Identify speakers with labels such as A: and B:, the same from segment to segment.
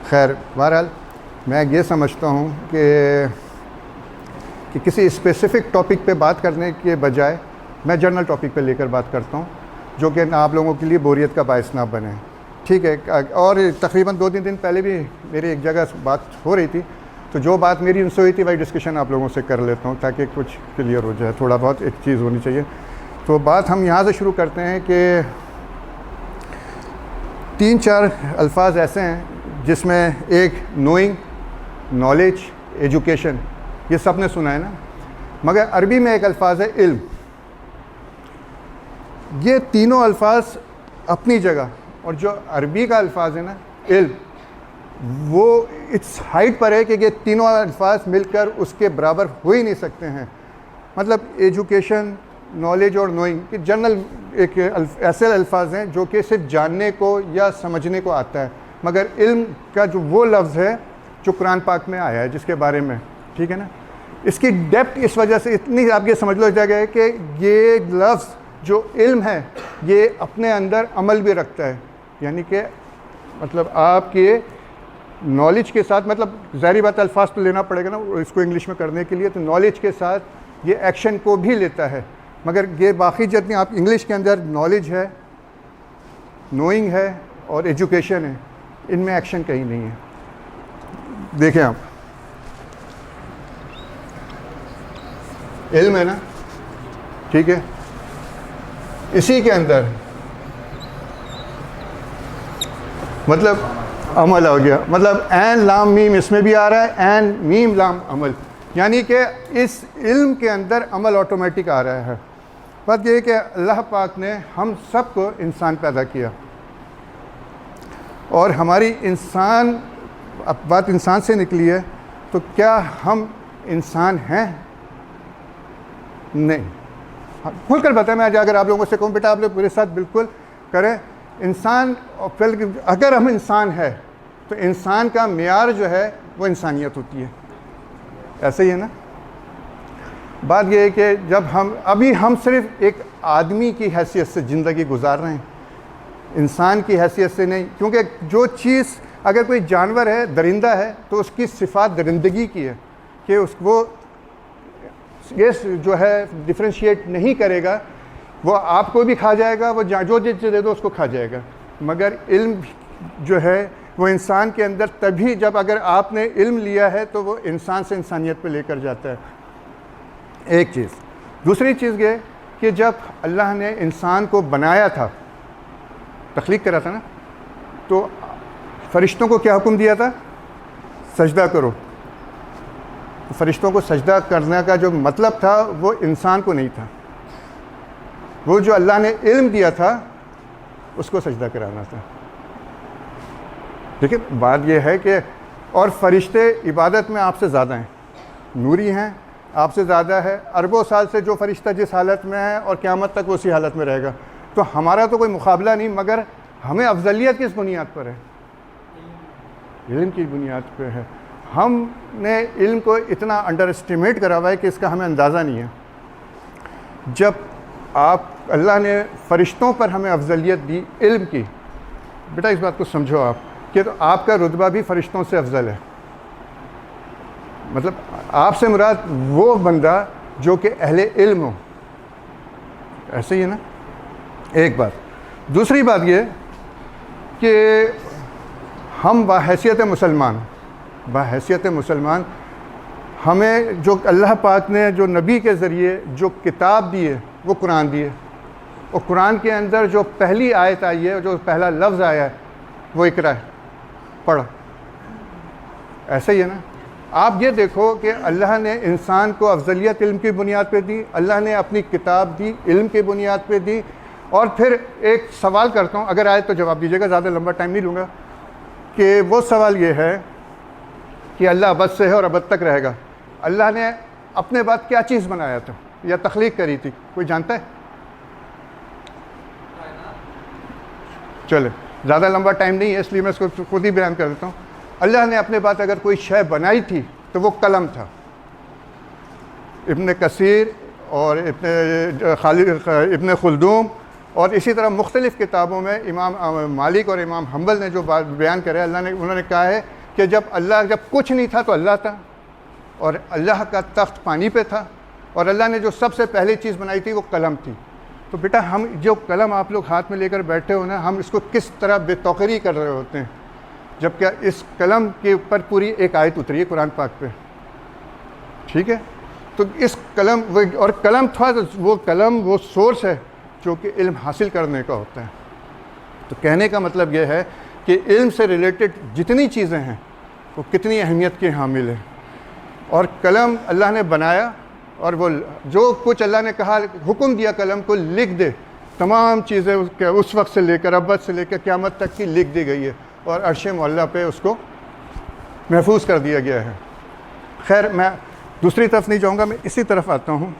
A: खैर, बहरहाल मैं ये समझता हूँ कि किसी स्पेसिफ़िक टॉपिक पे बात करने के बजाय मैं जनरल टॉपिक पे लेकर बात करता हूँ, जो कि आप लोगों के लिए बोरियत का बायस ना बने। ठीक है। और तकरीबन 2-3 दिन पहले भी मेरी एक जगह बात हो रही थी, तो जो बात मेरी उनसे हुई थी वही डिस्कशन आप लोगों से कर लेता हूँ ताकि कुछ क्लियर हो जाए, थोड़ा बहुत एक चीज़ होनी चाहिए। तो बात हम यहाँ से शुरू करते हैं कि 3-4 अल्फाज ऐसे हैं जिसमें एक नोइंग, नॉलेज, एजुकेशन, ये सब ने सुना है ना, मगर अरबी में एक अल्फाज है इल्म। ये तीनों अल्फाज अपनी जगह, और जो अरबी का अल्फाज है ना इल्म, वो इस हाइट पर है कि ये तीनों अल्फाज मिलकर उसके बराबर हो ही नहीं सकते हैं। मतलब एजुकेशन, नॉलेज और नोइंग कि जनरल एक ऐसे अल्फाज हैं जो कि सिर्फ जानने को या समझने को आता है, मगर इल्म का जो वो लफ्ज़ है जो कुरान पाक में आया है जिसके बारे में, ठीक है ना, इसकी डेप्थ इस वजह से इतनी आप ये समझ लो जाएगा है कि ये लफ्ज़ जो इल्म है ये अपने अंदर अमल भी रखता है। यानी कि मतलब आपके नॉलेज के साथ, मतलब ज़ाहिर बात अल्फाज तो लेना पड़ेगा ना इसको इंग्लिश में करने के लिए, तो नॉलेज के साथ ये एक्शन को भी लेता है, मगर ये बाकी जितनी आप इंग्लिश के अंदर नॉलेज है, नोइंग है और एजुकेशन है, इनमें एक्शन कहीं नहीं है। देखें आप, इल्म है ना, ठीक है, इसी के अंदर मतलब अमल हो गया, मतलब एन लाम मीम इसमें भी आ रहा है, एन मीम लाम अमल, यानी कि इस इल्म के अंदर अमल ऑटोमेटिक आ रहा है। बात यह है कि अल्लाह पाक ने हम सब को इंसान पैदा किया, और हमारी इंसान, अब बात इंसान से निकली है, तो क्या हम इंसान हैं? नहीं। खुल कर बताएं, मैं आज अगर आप लोगों से कहूँ बेटा आप लोग मेरे साथ बिल्कुल करें, इंसान, और फिर अगर हम इंसान है तो इंसान का मेयार जो है वो इंसानियत होती है, ऐसे ही है ना। बात यह है कि जब हम सिर्फ एक आदमी की हैसियत से ज़िंदगी गुजार रहे हैं, इंसान की हैसियत से नहीं, क्योंकि जो चीज़, अगर कोई जानवर है, दरिंदा है, तो उसकी सिफात दरिंदगी की है कि वो ये जो है डिफ्रेंशिएट नहीं करेगा, वो आपको भी खा जाएगा, वो जो चीज़ दे दो उसको खा जाएगा। मगर इल्म जो है वो इंसान के अंदर तभी, जब अगर आपने इल्म लिया है तो वो इंसान से इंसानियत पे लेकर जाता है, एक चीज़। दूसरी चीज़ ये कि जब अल्लाह ने इंसान को बनाया था, तख्लीक करा था ना, तो फ़रिश्तों को क्या हुक्म दिया था? सजदा करो। फ़रिश्तों को सजदा करने का जो मतलब था वो इंसान को नहीं था, वो जो अल्लाह ने इल्म दिया था उसको सजदा कराना था। देखिए बात ये है कि, और फ़रिश्ते इबादत में आपसे ज़्यादा हैं, नूरी हैं, आपसे ज़्यादा है। अरबों साल से जो फ़रिश्ता जिस हालत में है और क़यामत तक वो उसी हालत में रहेगा, तो हमारा तो कोई मुकाबला नहीं, मगर हमें अफजलियत किस बुनियाद पर है? इल्म की बुनियाद पर है। हमने इल्म को इतना अंडर एस्टिमेट करा हुआ है कि इसका हमें अंदाज़ा नहीं है। जब अल्लाह ने फ़रिश्तों पर हमें अफजलियत दी इल्म की, बेटा इस बात को समझो आप कि तो आपका रुतबा भी फ़रिश्तों से अफजल है। मतलब आपसे मुराद वो बंदा जो कि अहले इल्म हो, ऐसे ही है ना, एक बात। दूसरी बात ये कि हम बाहैसियत मुसलमान हमें जो अल्लाह पाक ने जो नबी के ज़रिए जो किताब दी है वो कुरान दी है, और कुरान के अंदर जो पहली आयत आई है, जो पहला लफ्ज़ आया है वो इकरा है, पढ़। ऐसे ही है ना। आप ये देखो कि अल्लाह ने इंसान को अफजलियत इल्म की बुनियाद पे दी, अल्लाह ने अपनी किताब दी इल्म की बुनियाद पे दी। और फिर एक सवाल करता हूँ, अगर आए तो जवाब दीजिएगा, ज़्यादा लंबा टाइम नहीं लूँगा, कि वो सवाल ये है कि अल्लाह अबद से है और अबद तक रहेगा, अल्लाह ने अपने बाद क्या चीज़ बनाया था या तख्लीक करी थी, कोई जानता है? चले, ज़्यादा लंबा टाइम नहीं है इसलिए मैं इसको खुद ही बयान कर देता हूँ। अल्लाह ने अपने बाद अगर कोई शय बनाई थी तो वो कलम था। इब्न कसीर और इब्न खुल्दूम और इसी तरह मुख्तलिफ़ किताबों में इमाम मालिक और इमाम हम्बल ने जो बात बयान करे, उन्होंने कहा है कि जब कुछ नहीं था तो अल्लाह था, और अल्लाह का तख्त पानी पे था, और अल्लाह ने जो सबसे पहली चीज़ बनाई थी वो कलम थी। तो बेटा हम जो कलम आप लोग हाथ में लेकर बैठे हो ना, हम इसको किस तरह बेतौकीरी कर रहे होते हैं, जबकि इस कलम के ऊपर पूरी एक आयत उतरी है कुरान पाक पे, ठीक है। तो इस कलम और कलम था, तो वो कलम वो सोर्स है जो कि इल्म हासिल करने का होता है। तो कहने का मतलब ये है कि इल्म से रिलेटेड जितनी चीज़ें हैं वो कितनी अहमियत के हामिल है। और कलम अल्लाह ने बनाया, और वो जो कुछ अल्लाह ने कहा, हुक्म दिया कलम को लिख दे, तमाम चीज़ें उस वक्त से लेकर अब्बत से लेकर क़यामत तक की लिख दी गई है, और अर्श मौला पे उसको महफूज कर दिया गया है। खैर मैं दूसरी तरफ नहीं जाऊँगा, मैं इसी तरफ आता हूँ।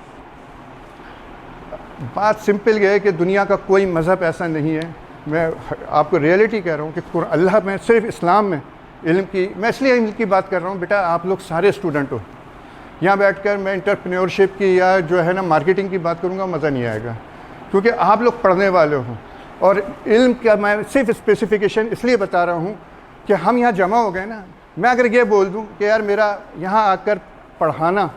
A: बात सिंपल ये है कि दुनिया का कोई मज़हब ऐसा नहीं है, मैं आपको रियलिटी कह रहा हूँ कि अल्लाह में सिर्फ इस्लाम में इल्म की, मैं इसलिए इल्म की बात कर रहा हूँ। बेटा आप लोग सारे स्टूडेंट हो, यहाँ बैठकर मैं एंटरप्रेन्योरशिप की या जो है ना मार्केटिंग की बात करूँगा, मज़ा नहीं आएगा, क्योंकि आप लोग पढ़ने वाले हो। और इल्म का मैं सिर्फ स्पेसिफिकेशन इसलिए बता रहा हूँ कि हम यहाँ जमा हो गए ना। मैं अगर ये बोल दूँ कि यार मेरा यहाँ आकर पढ़ाना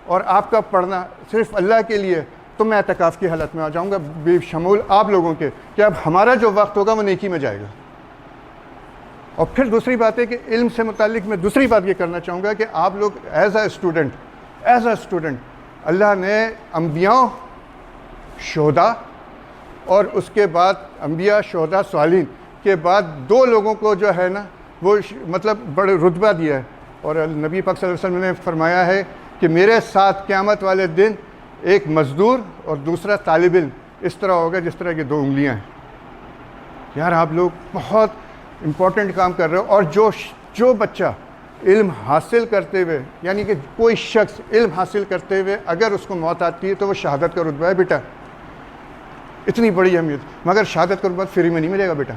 A: और आपका पढ़ना सिर्फ अल्लाह के लिए, तो मैं एतकाफ़ की हालत में आ जाऊँगा बेशमूल आप लोगों के, कि अब हमारा जो वक्त होगा वो नेकी में जाएगा। और फिर दूसरी बात है कि इल्म से मुतालिक मैं दूसरी बात ये करना चाहूँगा कि आप लोग एज़ अ स्टूडेंट अल्लाह ने अम्बियाओं, शोहदा और उसके बाद अम्बिया, शोहदा, सालिहीन के बाद दो लोगों को जो है ना वो मतलब बड़े रुतबा दिया है। और नबी पाक सल्लल्लाहु अलैहि वसल्लम ने फरमाया है कि मेरे साथ क़यामत वाले दिन एक मज़दूर और दूसरा तालिब इल्म इस तरह होगा जिस तरह की दो उंगलियां हैं। यार आप लोग बहुत इम्पोर्टेंट काम कर रहे हो। और जो बच्चा इल्म हासिल करते हुए, यानी कि कोई शख्स इल्म हासिल करते हुए अगर उसको मौत आती है तो वो शहादत का रुतबा है बेटा, इतनी बड़ी अहमियत। मगर शहादत का रुतबा फ्री में नहीं मिलेगा बेटा।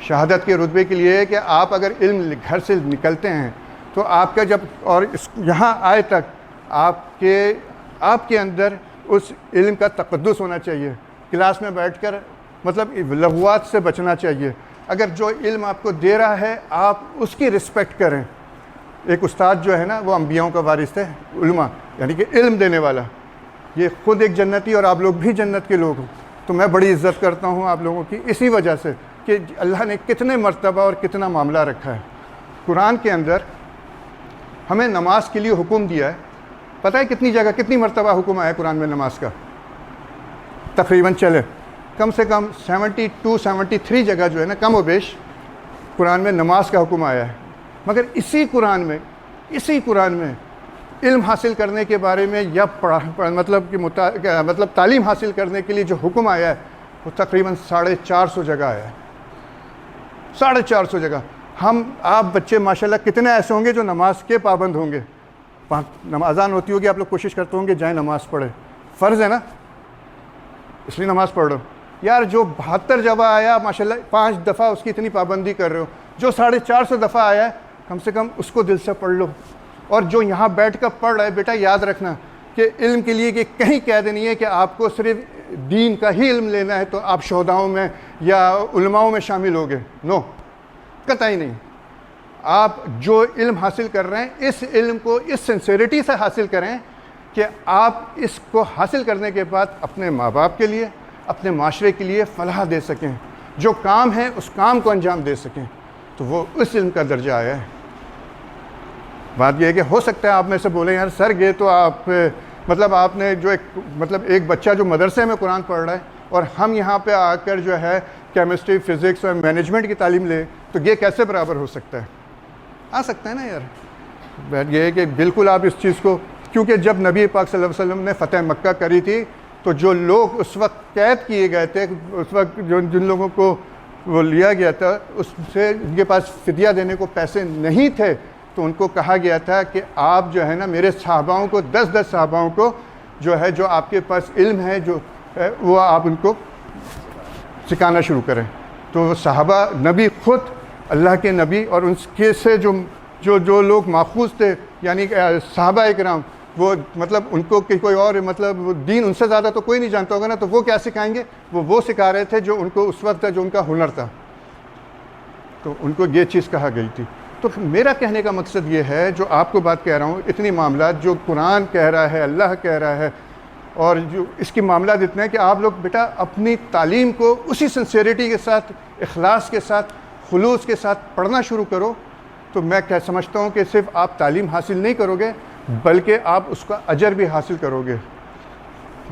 A: शहादत के रुतबे के लिए है कि आप अगर इल्म घर से निकलते हैं तो आपका जब और यहाँ आए तक आपके अंदर उस इल्म का तक़द्दुस होना चाहिए। क्लास में बैठकर मतलब लग़वात से बचना चाहिए। अगर जो इल्म आपको दे रहा है आप उसकी रिस्पेक्ट करें। एक उस्ताद जो है ना वो अम्बियाओं का वारिस है, उलमा यानी कि इल्म देने वाला। ये ख़ुद एक जन्नती और आप लोग भी जन्नत के लोग हो। तो मैं बड़ी इज़्ज़त करता हूँ आप लोगों की इसी वजह से कि अल्लाह ने कितने मर्तबा और कितना मामला रखा है। कुरान के अंदर हमें नमाज के लिए हुक्म दिया है। पता है कितनी जगह कितनी मर्तबा हुक्म आया कुरान में नमाज का? तकरीबन चले कम से कम 72-73 जगह जो है ना कम व बेश कुरान में नमाज का हुक्म आया है। मगर इसी कुरान में इल्म हासिल करने के बारे में या मतलब तालीम हासिल करने के लिए जो हुक्म आया है वो तकरीबन 450 जगह आया है। 450 जगह। आप बच्चे माशाल्लाह कितने ऐसे होंगे जो नमाज के पाबंद होंगे। अज़ान होती होगी, आप लोग कोशिश करते होंगे जाए नमाज़ पढ़े, फ़र्ज़ है ना, इसलिए नमाज़ पढ़ लो। यार जो 72 दफ़ा आया माशाल्लाह 5 दफ़ा उसकी इतनी पाबंदी कर रहे हो। जो 450 दफ़ा आया है कम से कम उसको दिल से पढ़ लो। और जो यहाँ बैठ कर पढ़ रहा है बेटा याद रखना कि इल्म के लिए कि कहीं कैद नहीं है कि आपको सिर्फ दीन का ही इल्म लेना है तो आप शोहदाओं में या उलमाओं में शामिल होगे। नो, कतई नहीं। आप जो इल्म हासिल कर रहे हैं इस इल्म को इस सिंसेरिटी से हासिल करें कि आप इसको हासिल करने के बाद अपने माँ बाप के लिए, अपने माशरे के लिए फलाह दे सकें। जो काम है उस काम को अंजाम दे सकें, तो वो उस इल्म का दर्जा आया है। बात यह है कि हो सकता है आप में से बोलें यार सर ये तो आप मतलब आपने जो एक बच्चा जो मदरसे में कुरान पढ़ रहा है और हम यहाँ पे आकर जो है केमिस्ट्री, फ़िज़िक्स और मैनेजमेंट की तालीम ले, तो ये कैसे बराबर हो सकता है? आ सकता है ना यार। बात यह है कि बिल्कुल आप इस चीज़ को, क्योंकि जब नबी पाक सल्लल्लाहु अलैहि वसल्लम ने फ़तह मक्का करी थी तो जो लोग उस वक्त कैद किए गए थे, उस वक्त जिन लोगों को वो लिया गया था उससे उनके पास फ़िदिया देने को पैसे नहीं थे, तो उनको कहा गया था कि आप जो है ना मेरे सहाबाओं को 10-10 सहाबाओं को जो है जो आपके पास इल्म है जो है वो आप उनको सिखाना शुरू करें। तो सहाबा नबी ख़ुद अल्लाह के नबी और उनके से जो लोग माखूज़ थे यानी सहाबा इकराम, वो मतलब उनको कोई और मतलब दीन उनसे ज़्यादा तो कोई नहीं जानता होगा ना, तो वो क्या सिखाएंगे? वो सिखा रहे थे जो उनको उस वक्त जो उनका हुनर था। तो उनको ये चीज़ कहा गई थी। तो मेरा कहने का मकसद ये है, जो आपको बात कह रहा हूँ, इतनी मामला जो कुरान कह रहा है, अल्लाह कह रहा है, और जो इसके मामला इतने हैं कि आप लोग बेटा अपनी तालीम को उसी सिंसेरिटी के साथ, इखलास के साथ, खुलूस के साथ पढ़ना शुरू करो। तो मैं क्या समझता हूँ कि सिर्फ आप तालीम हासिल नहीं करोगे बल्कि आप उसका अजर भी हासिल करोगे।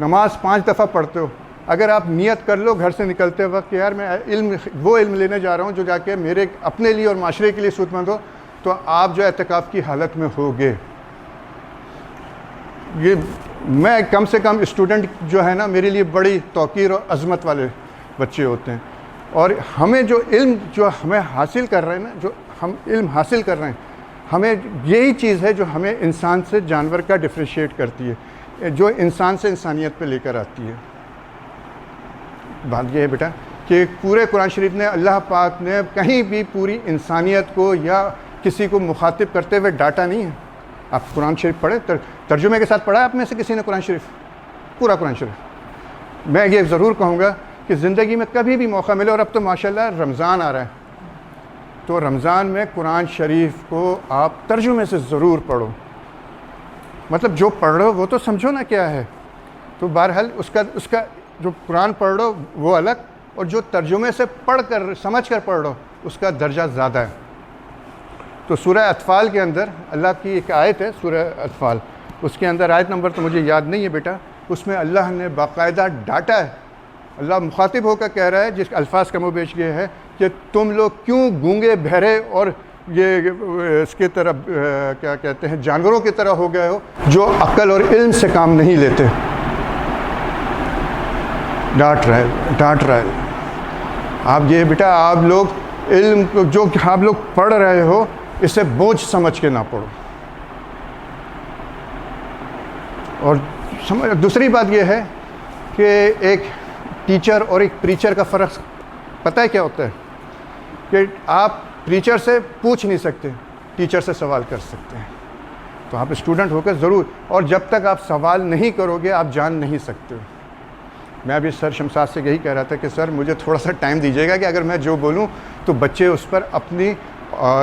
A: नमाज 5 दफ़ा पढ़ते हो, अगर आप नियत कर लो घर से निकलते वक्त यार मैं वो इल्म लेने जा रहा हूँ जो जाके मेरे अपने लिए और माशरे के लिए सूतमंद हो, तो आप जो एतकाफ़ की हालत में होगे। ये मैं कम से कम स्टूडेंट जो है ना, मेरे लिए बड़ी तौकीर और अज़मत वाले बच्चे होते हैं। और हमें जो इल्म जो हमें हासिल कर रहे हैं ना, जो हम इल्म हासिल कर रहे हैं, हमें यही चीज़ है जो हमें इंसान से जानवर का डिफ्रेंशिएट करती है, जो इंसान से इंसानियत पे लेकर आती है। बात यह है बेटा कि पूरे कुरान शरीफ ने, अल्लाह पाक ने कहीं भी पूरी इंसानियत को या किसी को मुखातिब करते हुए डांटा नहीं है। आप कुरान शरीफ पढ़े, तर्जुमे के साथ पढ़ा है आप में से किसी ने कुरान शरीफ? पूरा कुरान शरीफ। मैं ये ज़रूर कहूँगा कि ज़िंदगी में कभी भी मौका मिले, और अब तो माशाल्लाह रमज़ान आ रहा है, तो रमज़ान में कुरान शरीफ को आप तर्जुमे से ज़रूर पढ़ो। मतलब जो पढ़ रहे हो वो तो समझो ना क्या है। तो बहरहाल उसका जो कुरान पढ़ रहे हो वो अलग, और जो तर्जुमे से पढ़ कर समझ कर पढ़ रहे हो उसका दर्जा ज़्यादा है। तो सूरह अतफ़ाल के अंदर अल्लाह की एक आयत है, सूरह अतफ़ाल, उसके अंदर आयत नंबर तो मुझे याद नहीं है बेटा, उसमें अल्लाह ने बाकायदा डांटा है। अल्लाह मुखातिब होकर कह रहा है, जिसके अल्फाज कमोबेश ये है कि तुम लोग क्यों गूंगे बहरे और ये इसके तरह क्या कहते हैं जानवरों की तरह हो गए हो, जो अक्ल और इल्म से काम नहीं लेते। डांट रहा है। आप ये बेटा, आप लोग इल्म को जो आप लोग पढ़ रहे हो इसे बोझ समझ के ना पढ़ो। और दूसरी बात यह है कि एक टीचर और एक प्रीचर का फ़र्क पता है क्या होता है? कि आप प्रीचर से पूछ नहीं सकते, टीचर से सवाल कर सकते हैं। तो आप स्टूडेंट होकर ज़रूर, और जब तक आप सवाल नहीं करोगे आप जान नहीं सकते। मैं अभी सर शमशाद से यही कह रहा था कि सर मुझे थोड़ा सा टाइम दीजिएगा कि अगर मैं जो बोलूं तो बच्चे उस पर अपनी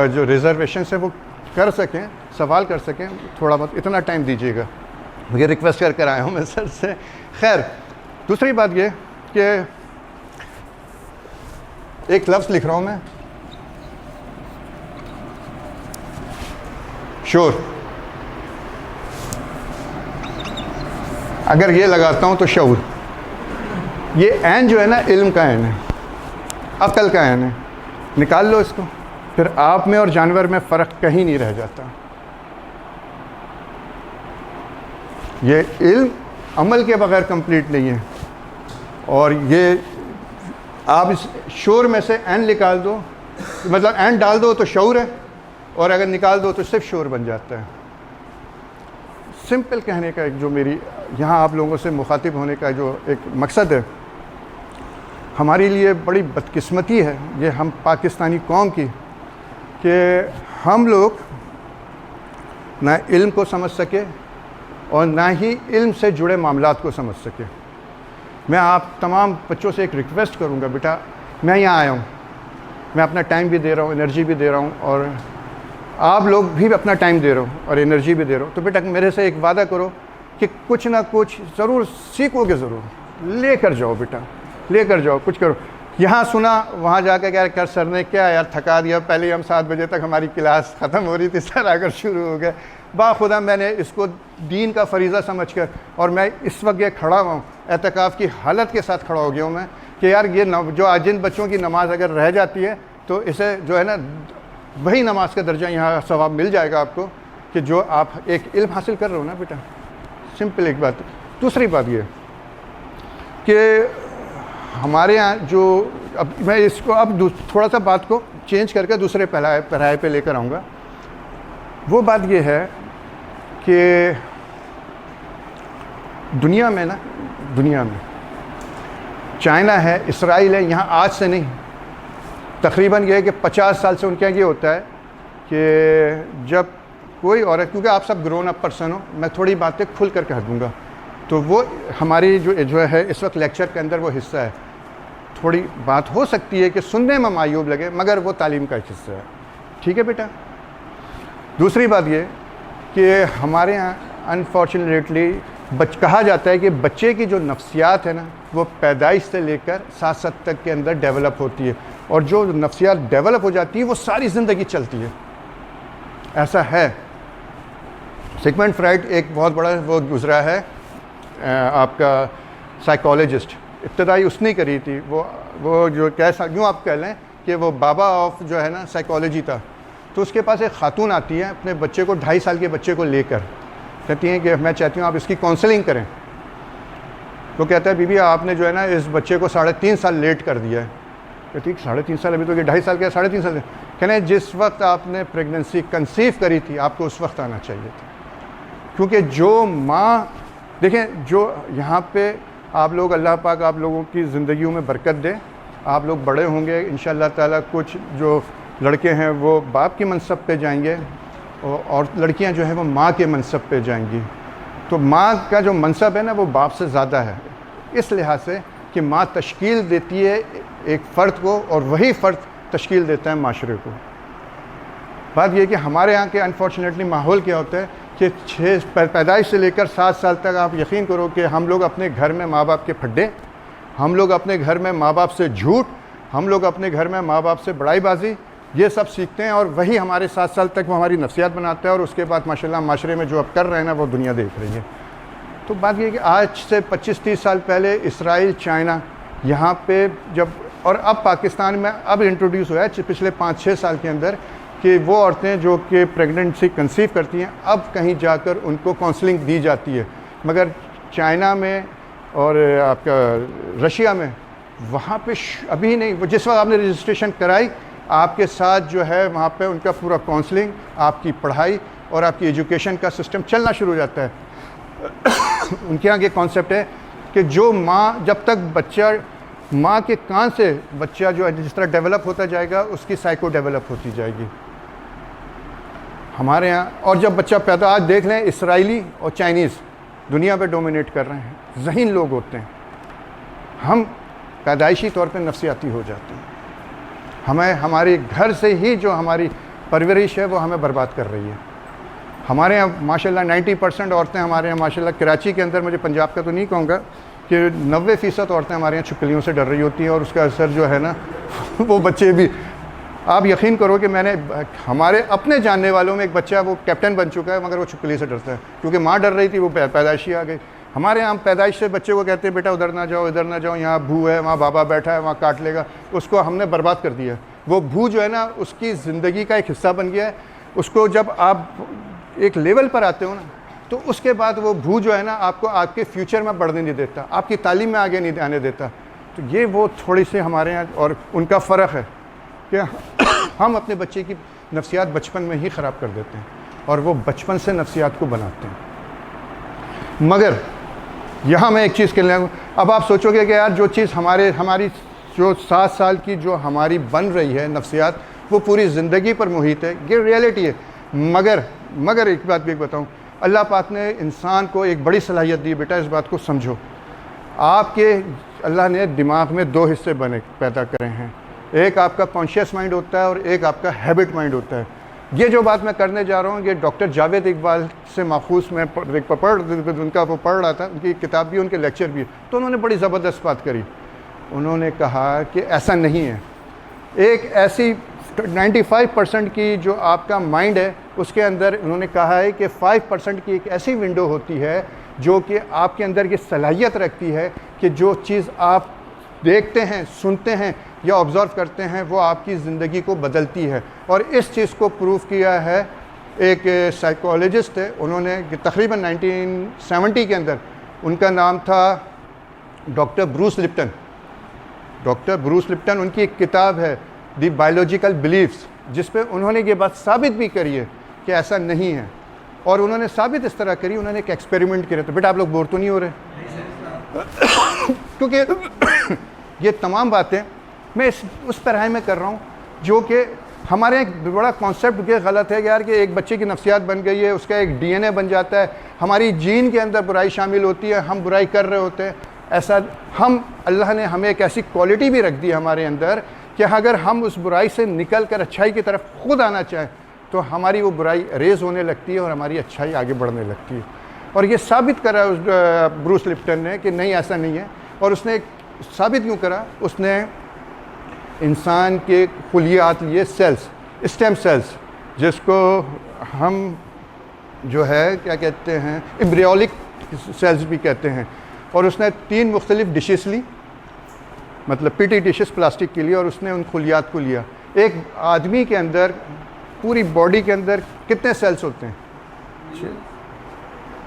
A: जो रिज़र्वेशन है वो कर सकें, सवाल कर सकें, थोड़ा बहुत इतना टाइम दीजिएगा। मुझे रिक्वेस्ट कर आया हूँ मैं सर से। खैर, दूसरी बात ये कि एक लफ्ज़ लिख रहा हूँ मैं, शोर। अगर ये लगाता हूँ तो शऊर। ये ऐन जो है ना, इल्म का ऐन है, अक्ल का ऐन है। निकाल लो इसको, फिर आप में और जानवर में फ़र्क कहीं नहीं रह जाता। ये इल्म अमल के बगैर कंप्लीट नहीं है। और ये आप इस शोर में से ऐन निकाल दो, मतलब ऐन डाल दो तो शऊर है, और अगर निकाल दो तो सिर्फ शोर बन जाता है। सिंपल कहने का एक जो मेरी यहाँ आप लोगों से मुखातिब होने का जो एक मकसद है, हमारे लिए बड़ी बदकिस्मती है ये हम पाकिस्तानी कौम की, कि हम लोग ना इल्म को समझ सके और ना ही इल्म से जुड़े मामलात को समझ सके। मैं आप तमाम बच्चों से एक रिक्वेस्ट करूँगा, बेटा मैं यहाँ आया हूँ, मैं अपना टाइम भी दे रहा हूँ, एनर्जी भी दे रहा हूँ, और आप लोग भी अपना टाइम दे रहे हो और एनर्जी भी दे रहे हो। तो बेटा मेरे से एक वादा करो कि कुछ ना कुछ ज़रूर सीखोगे, ज़रूर लेकर जाओ बेटा, लेकर जाओ, कुछ करो। यहाँ सुना, वहाँ जाकर क्या कर सर ने क्या यार थका दिया, पहले हम 7 बजे तक हमारी क्लास ख़त्म हो रही थी, सर आकर शुरू हो गए। बाखुदा मैंने इसको दीन का फ़रीज़ा समझकर, और मैं इस वक्त ये खड़ा हुआ हूँ, एतकाफ़ की हालत के साथ खड़ा हो गया हूँ मैं, कि यार ये जो आज जिन बच्चों की नमाज़ अगर रह जाती है तो इसे जो है ना वही नमाज का दर्जा यहाँ सवाब मिल जाएगा आपको, कि जो आप एक इल्म हासिल कर रहे हो ना बेटा। सिंपल एक बात। दूसरी बात ये कि हमारे यहाँ जो, अब मैं इसको अब थोड़ा सा बात को चेंज करके दूसरे पढ़ाई पे लेकर आऊँगा। वो बात ये है कि दुनिया में चाइना है, इसराइल है, यहाँ आज से नहीं, तकरीबन ये है कि 50 साल से उनके यहाँ ये होता है कि जब कोई औरत, क्योंकि आप सब ग्रोन अप पर्सन हो, मैं थोड़ी बातें खुल कर कह दूँगा, तो वो हमारी जो है इस वक्त लेक्चर के अंदर वो हिस्सा है। थोड़ी बात हो सकती है कि सुनने में मायूब लगे, मगर वो तालीम का एक हिस्सा है। ठीक है बेटा, दूसरी बात ये कि हमारे यहाँ अनफॉर्चुनेटली कहा जाता है कि बच्चे की जो नफ्सियात है ना, वो पैदाइश से लेकर 7 तक के अंदर डेवलप होती है, और जो नफ्सियात डेवलप हो जाती है वो सारी ज़िंदगी चलती है। ऐसा है। सिगमंड फ्राइड एक बहुत बड़ा वो गुजरा है आपका साइकोलॉजिस्ट, इब्तदाई उसने करी थी। वो जो यूँ आप कह लें कि वो बाबा ऑफ जो है ना साइकोलॉजी था। तो उसके पास एक खातून आती है अपने बच्चे को, 2.5 साल के बच्चे को लेकर, कहती हैं कि मैं चाहती हूँ आप इसकी काउंसलिंग करें। तो कहता है बीबी आपने जो है ना इस बच्चे को 3.5 साल लेट कर दिया है। कहती है 3.5 साल, अभी तो ये 2.5 साल का, 3.5 साल। कहने जिस वक्त आपने प्रेगनेंसी कंसीव करी थी आपको उस वक्त आना चाहिए था, क्योंकि जो माँ, देखें जो यहाँ पे आप लोग, अल्लाह पाक आप लोगों की ज़िंदगियों में बरकत दे, आप लोग बड़े होंगे इंशाअल्लाह ताला। कुछ जो लड़के हैं वो बाप के मनसब पे जाएंगे और लड़कियां जो हैं वो माँ के मनसब पे जाएंगी। तो माँ का जो मनसब है ना वो बाप से ज़्यादा है, इस लिहाज से कि माँ तश्कील देती है एक फ़र्द को और वही फ़र्द तश्कील देता है माशरे को। बात यह कि हमारे यहाँ के अनफॉर्चुनेटली माहौल क्या होता है कि 6 पैदाइश से लेकर 7 साल तक आप यकीन करो कि हम लोग अपने घर में माँ बाप के फड्डे, हम लोग अपने घर में माँ बाप से झूठ, हम लोग अपने घर में माँ बाप से बड़ाईबाजी, ये सब सीखते हैं और वही हमारे 7 साल तक वो हमारी नफ्सियात बनाता है। और उसके बाद माशाल्लाह माशरे में जो अब कर रहे हैं ना वो दुनिया देख रही है। तो बात ये है कि आज से 25-30 साल पहले इसराइल, चाइना यहाँ पे जब, और अब पाकिस्तान में अब इंट्रोड्यूस हुआ है पिछले 5-6 साल के अंदर कि वो औरतें जो कि प्रेगनेंसी कंसीव करती हैं अब कहीं जाकर उनको काउंसलिंग दी जाती है। मगर चाइना में और आपका रशिया में वहाँ पे अभी नहीं, वो जिस वक्त आपने रजिस्ट्रेशन कराई आपके साथ जो है वहाँ पे उनका पूरा काउंसलिंग, आपकी पढ़ाई और आपकी एजुकेशन का सिस्टम चलना शुरू हो जाता है। उनके यहाँ के कॉन्सेप्ट है कि जो माँ, जब तक बच्चा माँ के कान से बच्चा जो है जिस तरह डेवलप होता जाएगा उसकी साइको डेवलप होती जाएगी हमारे यहाँ। और जब बच्चा पैदा, आज देख लें इसराइली और चाइनीज़ दुनिया पे डोमिनेट कर रहे हैं, ज़हीन लोग होते हैं। हम पैदाइशी तौर पे नफ्सियाती हो जाते हैं। हमें हमारे घर से ही जो हमारी परवरिश है वो हमें बर्बाद कर रही है। हमारे यहाँ माशाल्लाह 90% औरतें हमारे यहाँ माशाल्लाह, कराची के अंदर, मुझे पंजाब का तो नहीं कहूँगा, कि 90% औरतें हमारे यहाँ छिपकलियों से डर रही होती हैं और उसका असर जो है ना वो बच्चे भी, आप यकीन करो कि मैंने हमारे अपने जानने वालों में एक बच्चा वो कैप्टन बन चुका है मगर वो छिपकली से डरता है क्योंकि माँ डर रही थी, वो पैदाइशी आ गई। हमारे यहाँ पैदाइश से बच्चे को कहते हैं बेटा उधर ना जाओ, इधर ना जाओ, यहाँ भू है, वहाँ बाबा बैठा है, वहाँ काट लेगा। उसको हमने बर्बाद कर दिया। वो भू जो है ना उसकी ज़िंदगी का एक हिस्सा बन गया है। उसको जब आप एक लेवल पर आते हो ना तो उसके बाद वो भू जो है ना आपको आपके फ्यूचर में बढ़ने नहीं देता, आपकी तालीम में आगे नहीं आने देता। तो ये वो थोड़ी सी हमारे यहाँ और उनका फ़र्क है कि हम अपने बच्चे की नफ्सियात बचपन में ही ख़राब कर देते हैं और वो बचपन से नफ्सियात को बनाते हैं। मगर यहाँ मैं एक चीज़ कहने लगा, अब आप सोचोगे कि यार जो चीज़ हमारी जो 7 साल की जो हमारी बन रही है नफ्सियात वो पूरी ज़िंदगी पर मुहित है, ये रियलिटी है। मगर एक बात भी बताऊँ, अल्लाह पाक ने इंसान को एक बड़ी सलाहियत दी, बेटा इस बात को समझो। आपके अल्लाह ने दिमाग में 2 हिस्से पैदा करे हैं, एक आपका कॉन्शियस माइंड होता है और एक आपका हैबिट माइंड होता है। ये जो बात मैं करने जा रहा हूँ ये डॉक्टर जावेद इकबाल से माखूस मैं उनका वो पढ़ रहा था, उनकी किताब भी, उनके लेक्चर भी, तो उन्होंने बड़ी ज़बरदस्त बात करी। उन्होंने कहा कि ऐसा नहीं है, एक ऐसी 95% की जो आपका माइंड है उसके अंदर उन्होंने कहा है कि 5% की एक ऐसी विंडो होती है जो कि आपके अंदर की सलाहियत रखती है कि जो चीज़ आप देखते हैं, सुनते हैं या ऑब्ज़र्व करते हैं वो आपकी ज़िंदगी को बदलती है। और इस चीज़ को प्रूव किया है एक साइकोलॉजिस्ट है, उन्होंने तकरीबन 1970 के अंदर, उनका नाम था doctor Bruce Lipton. Doctor Bruce Lipton, उनकी एक किताब है द बायोलॉजिकल बिलीफ्स, जिस पे उन्होंने ये बात साबित भी करी है कि ऐसा नहीं है। और उन्होंने साबित इस तरह करी, उन्होंने एक एक्सपेरिमेंट किया। तो बेटा आप लोग बोर तो नहीं हो रहे? क्योंकि ये तमाम बातें मैं उस तरह में कर रहा हूँ जो कि हमारे एक बड़ा कॉन्सेप्ट ये गलत है कि यार कि एक बच्चे की नफ्सियात बन गई है, उसका एक DNA बन जाता है, हमारी जीन के अंदर बुराई शामिल होती है, हम बुराई कर रहे होते हैं। ऐसा अल्लाह ने हमें एक ऐसी क्वालिटी भी रख दी हमारे अंदर कि अगर हम उस बुराई से निकल कर अच्छाई की तरफ खुद आना चाहें तो हमारी वो बुराई रेज़ होने लगती है और हमारी अच्छाई आगे बढ़ने लगती है। और ये साबित करा उस ब्रूस लिप्टन ने कि नहीं, ऐसा नहीं है। और उसने साबित क्यों करा? उसने इंसान के खुलियात लिए, सेल्स, स्टेम सेल्स, जिसको हम जो है क्या कहते हैं, एम्ब्रियोलिक सेल्स भी कहते हैं, और उसने 3 मुख्तलिफ डिशेस ली, मतलब पीटी डिशेस प्लास्टिक के लिए, और उसने उन खुलियात को लिया। एक आदमी के अंदर, पूरी बॉडी के अंदर कितने सेल्स होते हैं?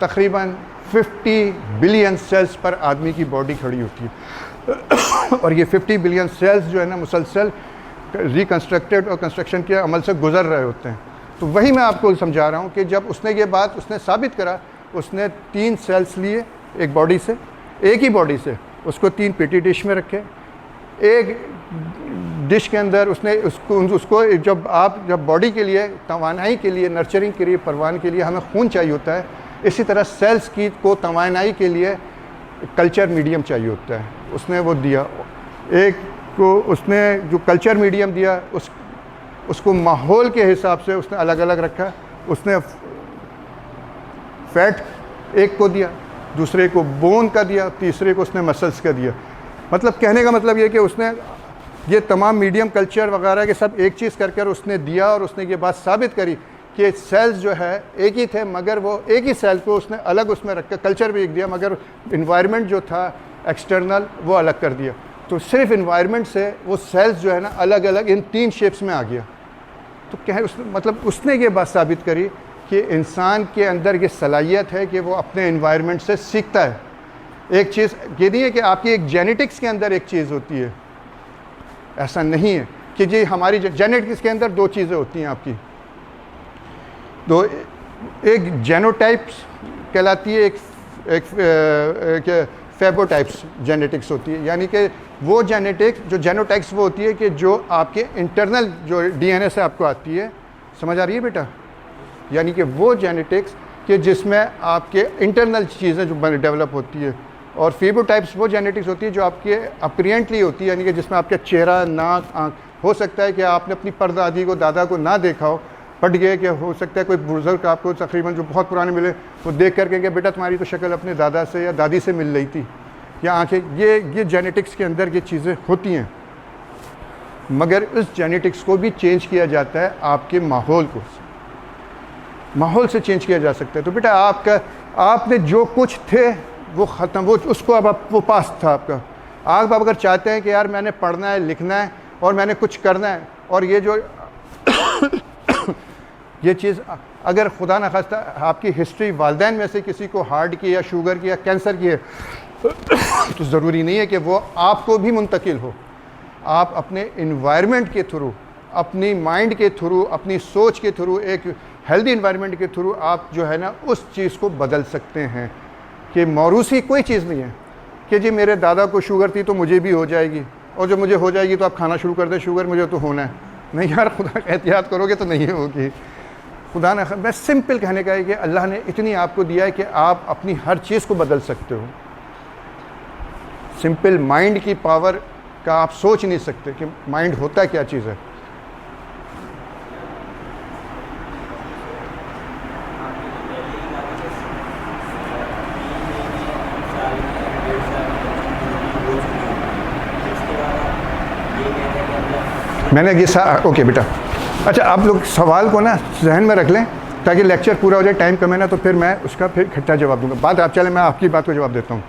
A: तकरीबन 50 बिलियन सेल्स पर आदमी की बॉडी खड़ी होती है। और ये 50 बिलियन सेल्स जो है ना, मुसलसल रिकन्स्ट्रक्टेड और कंस्ट्रक्शन के अमल से गुजर रहे होते हैं। तो वही मैं आपको समझा रहा हूँ कि जब उसने ये बात उसने साबित करा, उसने 3 सेल्स लिए एक बॉडी से, एक ही बॉडी से, उसको 3 पेटी डिश में रखे। एक डिश के अंदर उसने उसको जब बॉडी के लिए, तवानाई के लिए, नर्चरिंग के लिए, परवान के लिए हमें खून चाहिए होता है, इसी तरह सेल्स को तवानाई के लिए कल्चर मीडियम चाहिए होता है। उसने वो दिया। एक को उसने जो कल्चर मीडियम दिया, उसको माहौल के हिसाब से उसने अलग अलग रखा। उसने फैट एक को दिया, दूसरे को बोन का दिया, तीसरे को उसने मसल्स का दिया। मतलब कहने का मतलब ये कि उसने ये तमाम मीडियम कल्चर वगैरह के सब एक चीज़ कर उसने दिया, और उसने ये बात साबित करी कि सेल्स जो है एक ही थे, मगर वो एक ही सेल को उसने अलग उसमें रख कर कल्चर भी एक दिया, मगर इन्वायरमेंट जो था एक्सटर्नल वो अलग कर दिया। तो सिर्फ इन्वायरमेंट से वो सेल्स जो है ना अलग अलग इन 3 शेप्स में आ गया। तो मतलब उसने ये बात साबित करी कि इंसान के अंदर ये सलाहियत है कि वो अपने इन्वायरमेंट से सीखता है। एक चीज़ ये नहीं है कि आपकी एक जेनेटिक्स के अंदर एक चीज़ होती है, ऐसा नहीं है कि जी हमारी जेनेटिक्स के अंदर 2 चीज़ें होती हैं आपकी। तो एक जेनोटाइप्स कहलाती है, एक फेबोटाइप्स जेनेटिक्स होती है। यानी कि वो जेनेटिक्स जो जेनोटाइप्स वो होती है कि जो आपके इंटरनल जो डीएनए से आपको आती है, समझ आ रही है बेटा? यानी कि वो जेनेटिक्स कि जिसमें आपके इंटरनल चीज़ें जो डेवलप होती है। और फेबोटाइप्स वो जेनेटिक्स होती है जो आपके अपरियंटली होती है, यानी कि जिसमें आपका चेहरा, नाक, आँख, हो सकता है कि आपने अपनी परदादी को, दादा को ना देखा हो, पट गए कि हो सकता है कोई बुजुर्ग आपको तकरीबन जो बहुत पुराने मिले, वो देख करके कि बेटा तुम्हारी तो शक्ल अपने दादा से या दादी से मिल रही थी, या आंखें, ये जेनेटिक्स के अंदर ये चीज़ें होती हैं। मगर उस जेनेटिक्स को भी चेंज किया जाता है, आपके माहौल से चेंज किया जा सकता है। तो बेटा आपने जो कुछ थे वो ख़त्म, वो उसको अब वो पास था आपका। आप अगर चाहते हैं कि यार मैंने पढ़ना है, लिखना है और मैंने कुछ करना है, और ये जो ये चीज़ अगर खुदा न खास्ता आपकी हिस्ट्री वालिदैन में से किसी को हार्ट की या शुगर की या कैंसर की है तो ज़रूरी नहीं है कि वो आपको भी मुंतकिल हो। आप अपने इन्वायरमेंट के थ्रू, अपनी माइंड के थ्रू, अपनी सोच के थ्रू, एक हेल्दी इन्वायरमेंट के थ्रू आप जो है ना उस चीज़ को बदल सकते हैं। कि मौरूसी कोई चीज़ नहीं है कि जी मेरे दादा को शुगर थी तो मुझे भी हो जाएगी, और जब मुझे हो जाएगी तो आप खाना शुरू कर दें शुगर मुझे तो होना है। नहीं यार, खुदा एहतियात करोगे तो नहीं होगी। खुदा ना, मैं सिंपल कहने का है कि अल्लाह ने इतनी आपको दिया है कि आप अपनी हर चीज़ को बदल सकते हो। सिंपल माइंड की पावर का आप सोच नहीं सकते कि माइंड होता क्या चीज़ है। मैंने ये ओके बेटा, अच्छा आप लोग सवाल को ना जहन में रख लें ताकि लेक्चर पूरा हो जाए। टाइम कम है ना, तो फिर मैं उसका फिर इकट्ठा जवाब दूंगा। बात आप चले, मैं आपकी बात को जवाब देता हूँ।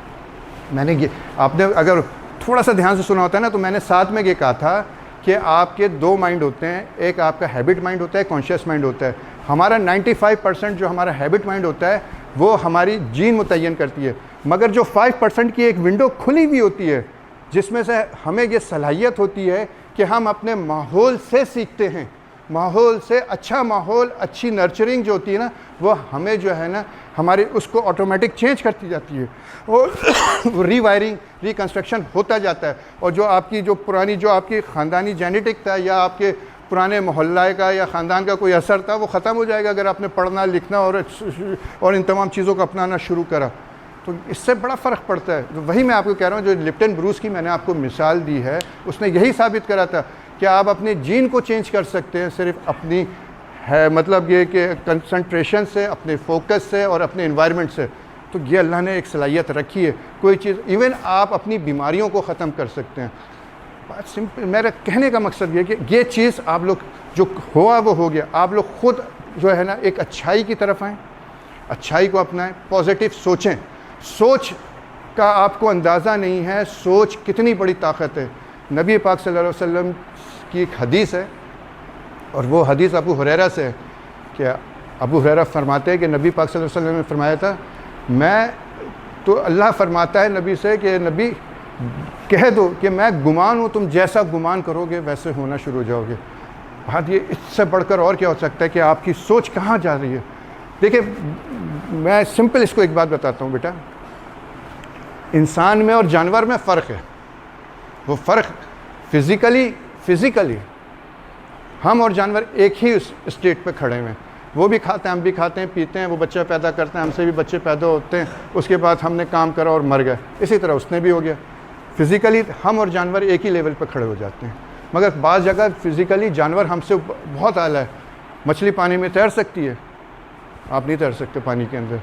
A: मैंने ये, आपने अगर थोड़ा सा ध्यान से सुना होता है ना, तो मैंने साथ में ये कहा था कि आपके 2 माइंड होते हैं, एक आपका हैबिट माइंड होता है, कॉन्शियस माइंड होता है। हमारा 95% जो हमारा हैबिट माइंड होता है वो हमारी जीन मुतय्यन करती है, मगर जो 5% की एक विंडो खुली हुई होती है जिसमें से हमें ये सलाहियत होती है कि हम अपने माहौल से सीखते हैं। माहौल से, अच्छा माहौल, अच्छी नर्चरिंग जो होती है ना, वो हमें जो है ना हमारी उसको ऑटोमेटिक चेंज करती जाती है और रीवायरिंग, रिकन्स्ट्रक्शन होता जाता है। और जो आपकी जो पुरानी जो आपकी ख़ानदानी जेनेटिक था या आपके पुराने मोहल्ला का या ख़ानदान का कोई असर था, वो ख़त्म हो जाएगा अगर आपने पढ़ना, लिखना और इन तमाम चीज़ों को अपनाना शुरू करा। तो इससे बड़ा फ़र्क पड़ता है। तो वही मैं आपको कह रहा हूँ, जो लिप्टन ब्रूस की मैंने आपको मिसाल दी है, उसने यही साबित करा था कि आप अपने जीन को चेंज कर सकते हैं सिर्फ अपनी है, मतलब ये कि कंसंट्रेशन से, अपने फोकस से और अपने इन्वायरमेंट से, तो ये अल्लाह ने एक सलाहियत रखी है। कोई चीज़, इवन आप अपनी बीमारियों को ख़त्म कर सकते हैं। बात सिंपल, मेरा कहने का मकसद ये कि ये चीज़ आप लोग जो हुआ वो हो गया, आप लोग खुद जो है ना एक अच्छाई की तरफ आएँ, अच्छाई को अपनाएं, पॉजिटिव सोचें। सोच का आपको अंदाज़ा नहीं है सोच कितनी बड़ी ताकत है। नबी पाक सल्लल्लाहु अलैहि वसल्लम की एक हदीस है, और वो हदीस अबू हुरैरा से है कि अबू हुरैरा फरमाते हैं कि नबी पाक सल्लल्लाहु अलैहि वसल्लम ने फरमाया था, मैं तो अल्लाह फरमाता है नबी से कि नबी कह दो कि मैं गुमान हूँ, तुम जैसा गुमान करोगे वैसे होना शुरू हो जाओगे। बात ये, इससे बढ़कर और क्या हो सकता है कि आपकी सोच कहाँ जा रही है। देखिए, मैं सिंपल इसको एक बात बताता हूँ बेटा, इंसान में और जानवर में फ़र्क है। वो फ़र्क फिज़िकली हम और जानवर एक ही स्टेट पे खड़े हुए हैं। वो भी खाते हैं, हम भी खाते हैं, पीते हैं, वो बच्चे पैदा करते हैं, हमसे भी बच्चे पैदा होते हैं, उसके बाद हमने काम करा और मर गए, इसी तरह उसने भी हो गया। फ़िज़िकली हम और जानवर एक ही लेवल पर खड़े हो जाते हैं, मगर बाज़ जगह फ़िज़िकली जानवर हमसे बहुत आला है। मछली पानी में तैर सकती है, आप नहीं तैर सकते पानी के अंदर।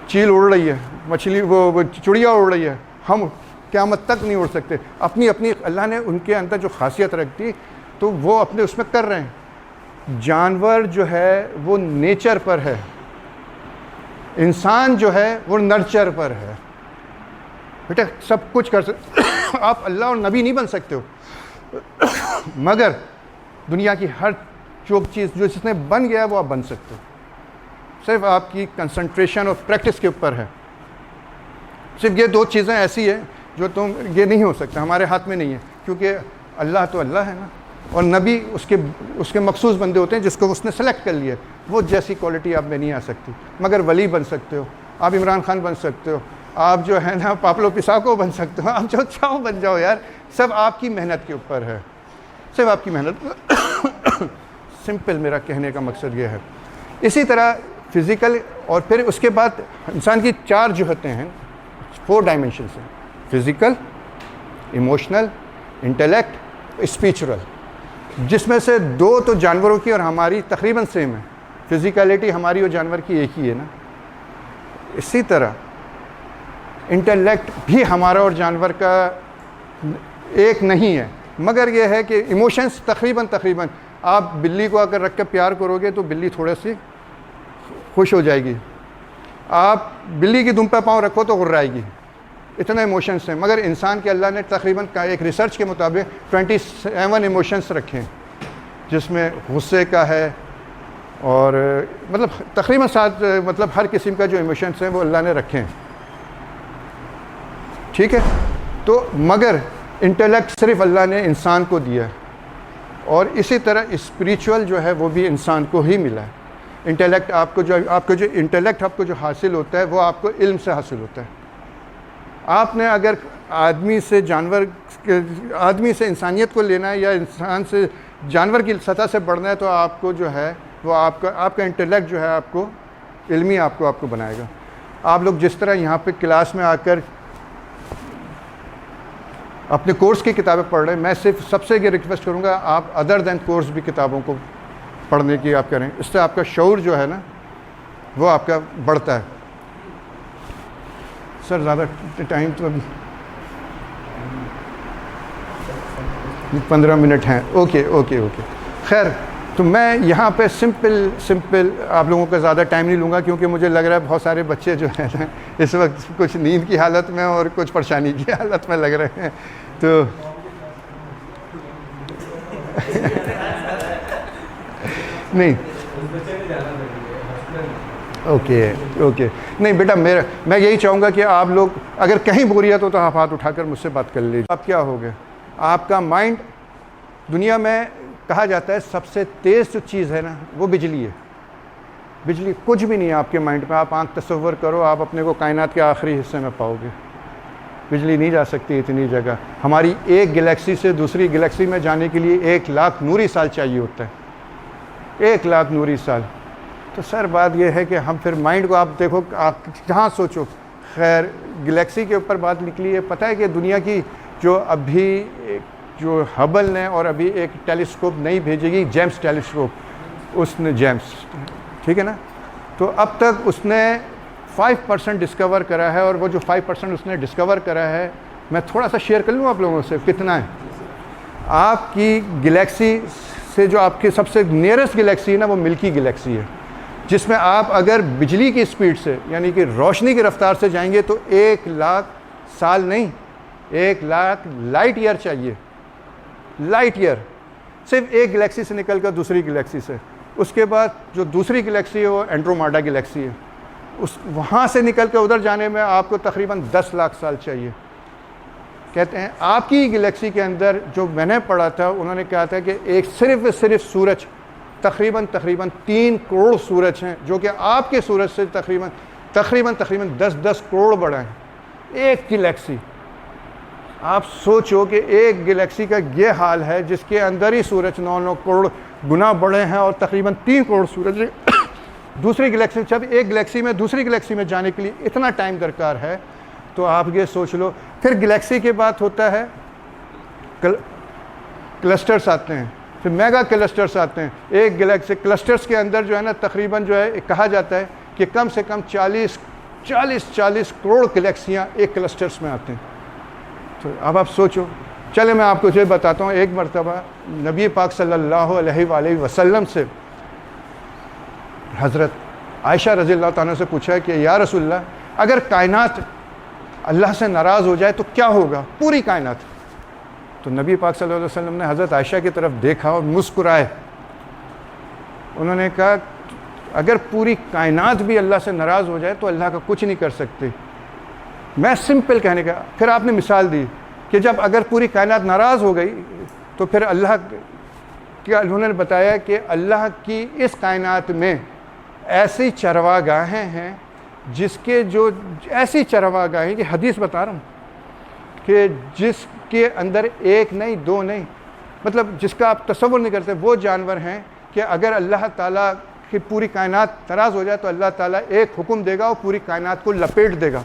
A: चील उड़ रही है, मछली वो चिड़िया उड़ रही है, हम क़यामत तक नहीं उड़ सकते। अपनी अपनी अल्लाह ने उनके अंदर जो खासियत रख दी तो वो अपने उसमें कर रहे हैं। जानवर जो है वो नेचर पर है, इंसान जो है वो नर्चर पर है। बेटा सब कुछ कर सकते आप अल्लाह और नबी नहीं बन सकते हो, मगर दुनिया की हर जो चीज़ जो जिसने बन गया है वो आप बन सकते हो। सिर्फ आपकी कंसंट्रेशन और प्रैक्टिस के ऊपर है। सिर्फ ये दो चीज़ें ऐसी है जो ये नहीं हो सकता, हमारे हाथ में नहीं है, क्योंकि अल्लाह तो अल्लाह है ना, और नबी उसके मखसूस बंदे होते हैं जिसको उसने सेलेक्ट कर लिया। वो जैसी क्वालिटी आप में नहीं आ सकती, मगर वली बन सकते हो, आप इमरान खान बन सकते हो, आप जो है ना पाब्लो पिसाको बन सकते हो, आप जो चाहो बन जाओ यार। सब आपकी मेहनत के ऊपर है, सिर्फ आपकी मेहनत। सिंपल मेरा कहने का मकसद ये है। इसी तरह फिज़िकल, और फिर उसके बाद इंसान की 4 जो होते हैं, 4 डायमेंशन हैं, फिज़िकल, इमोशनल, इंटेलेक्ट, स्पिरिचुअल, जिसमें से 2 तो जानवरों की और हमारी तकरीबन सेम है। फिज़िकलिटी हमारी और जानवर की एक ही है ना। इसी तरह इंटेलेक्ट भी हमारा और जानवर का एक नहीं है, मगर यह है कि इमोशंस तकरीबन आप बिल्ली को अगर रख कर प्यार करोगे तो बिल्ली थोड़ी सी खुश हो जाएगी, आप बिल्ली की दुम पे पाँव रखो तो गुर्राएगी, इतने इमोशंस हैं। मगर इंसान के अल्लाह ने तकरीबन एक रिसर्च के मुताबिक 27 इमोशंस रखे हैं, जिसमें गुस्से का है और मतलब तकरीबन 7, मतलब हर किस्म का जो इमोशंस हैं वो अल्लाह ने रखे हैं, ठीक है। तो मगर इंटेलेक्ट सिर्फ अल्लाह ने इंसान को दिया है, और इसी तरह स्पिरिचुअल जो है वो भी इंसान को ही मिला है। इंटेलेक्ट आपको जो इंटेलेक्ट आपको जो हासिल होता है वो आपको इल्म से हासिल होता है। आपने अगर आदमी से इंसानियत को लेना है या इंसान से जानवर की सतह से बढ़ना है, तो आपको जो है वो आपका इंटेलेक्ट जो है आपको इल्मी आपको बनाएगा। आप लोग जिस तरह यहाँ पे क्लास में आकर अपने कोर्स की किताबें पढ़ रहे हैं, मैं सिर्फ सबसे ये रिक्वेस्ट करूँगा आप अदर दैन कोर्स भी किताबों को पढ़ने की आप करें। इससे आपका शऊर जो है ना वो आपका बढ़ता है। सर ज़्यादा टाइम तो अभी 15 मिनट हैं। ओके। खैर, तो मैं यहाँ पे सिंपल आप लोगों का ज़्यादा टाइम नहीं लूँगा, क्योंकि मुझे लग रहा है बहुत सारे बच्चे जो हैं ना इस वक्त कुछ नींद की हालत में और कुछ परेशानी की हालत में लग रहे हैं। तो नहीं, ओके नहीं बेटा, मैं यही चाहूँगा कि आप लोग अगर कहीं बोरियत हो तो आप हाथ उठाकर मुझसे बात कर लीजिए। आप क्या हो गए, आपका माइंड, दुनिया में कहा जाता है सबसे तेज़ जो चीज़ है ना वो बिजली है। बिजली कुछ भी नहीं है आपके माइंड में। आप आंख तस्वर करो, आप अपने को कायनात के आखिरी हिस्से में पाओगे। बिजली नहीं जा सकती इतनी जगह। हमारी एक गैलेक्सी से दूसरी गैलेक्सी में जाने के लिए 1 लाख नूरी साल चाहिए होता है, 1 लाख नूरी साल। तो सर बात यह है कि हम फिर माइंड को आप देखो, आप जहाँ सोचो। खैर, गैलेक्सी के ऊपर बात निकली है। पता है कि दुनिया की जो हबल ने और अभी एक टेलीस्कोप नहीं भेजेगी, जेम्स टेलीस्कोप, उसने जेम्स, ठीक है ना। तो अब तक उसने 5% डिस्कवर करा है, और वो जो 5% उसने डिस्कवर करा है, मैं थोड़ा सा शेयर कर लूँ आप लोगों से कितना है। आपकी गैलेक्सी से जो आपकी सबसे नियरेस्ट गैलेक्सी है ना, वो मिल्की गैलेक्सी है, जिसमें आप अगर बिजली की स्पीड से यानी कि रोशनी की रफ्तार से जाएंगे तो 1,00,000 साल नहीं, 1,00,000 लाइट ईयर चाहिए। लाइट ईयर सिर्फ एक गैलेक्सी से निकलकर दूसरी गैलेक्सी से। उसके बाद जो दूसरी गैलेक्सी है वो एंड्रोमेडा गैलेक्सी है, उस वहाँ से निकल कर उधर जाने में आपको तकरीबन 10 लाख साल चाहिए। कहते हैं आपकी गैलेक्सी के अंदर, जो मैंने पढ़ा था, उन्होंने कहा था कि एक सिर्फ सूरज तकरीबन 3 करोड़ सूरज हैं, जो कि आपके सूरज से तकरीबन 10 करोड़ बड़ा है एक गैलेक्सी। आप सोचो कि एक गैलेक्सी का ये हाल है जिसके अंदर ही सूरज 9 करोड़ गुना बड़े हैं और तकरीबन 3 करोड़ सूरज दूसरी गैलेक्सी। जब एक गैलेक्सी में दूसरी गैलेक्सी में जाने के लिए इतना टाइम दरकार है, तो आप ये सोच लो। फिर गैलेक्सी के बाद होता है क्लस्टर्स आते हैं, फिर मेगा क्लस्टर्स आते हैं। एक गैलेक्सी क्लस्टर्स के अंदर जो है ना, तकरीबन जो है कहा जाता है कि कम से कम 40 करोड़ गैलेक्सियाँ एक क्लस्टर्स में आते हैं। तो अब आप सोचो। चले मैं आपको ये बताता हूँ। एक मरतबा नबी पाक सल्लल्लाहु अलैहि वसल्लम से हज़रत आयशा रज़ियल्लाहु तआला से पूछा कि या रसूलल्लाह, अगर कायनात अल्लाह से नाराज़ हो जाए तो क्या होगा, पूरी कायनात। तो नबी पाक सल्लल्लाहु अलैहि वसल्लम ने हज़रत आयशा की तरफ देखा और मुस्कुराए। उन्होंने कहा अगर पूरी कायनात भी अल्लाह से नाराज़ हो जाए तो अल्लाह का कुछ नहीं कर सकते। मैं सिंपल कहने का, फिर आपने मिसाल दी कि जब अगर पूरी कायनात नाराज़ हो गई तो फिर अल्लाह क्या, उन्होंने बताया कि अल्लाह की इस कायनात में ऐसी चरवागाहें हैं जिसके जो ऐसी चरवागाहें, कि हदीस बता रहा हूँ, कि जिसके अंदर एक नहीं दो नहीं, मतलब जिसका आप तसव्वुर नहीं करते, वो जानवर हैं कि अगर अल्लाह ताला की पूरी कायनात नाराज़ हो जाए तो अल्लाह ताला एक हुक्म देगा और पूरी कायनात को लपेट देगा।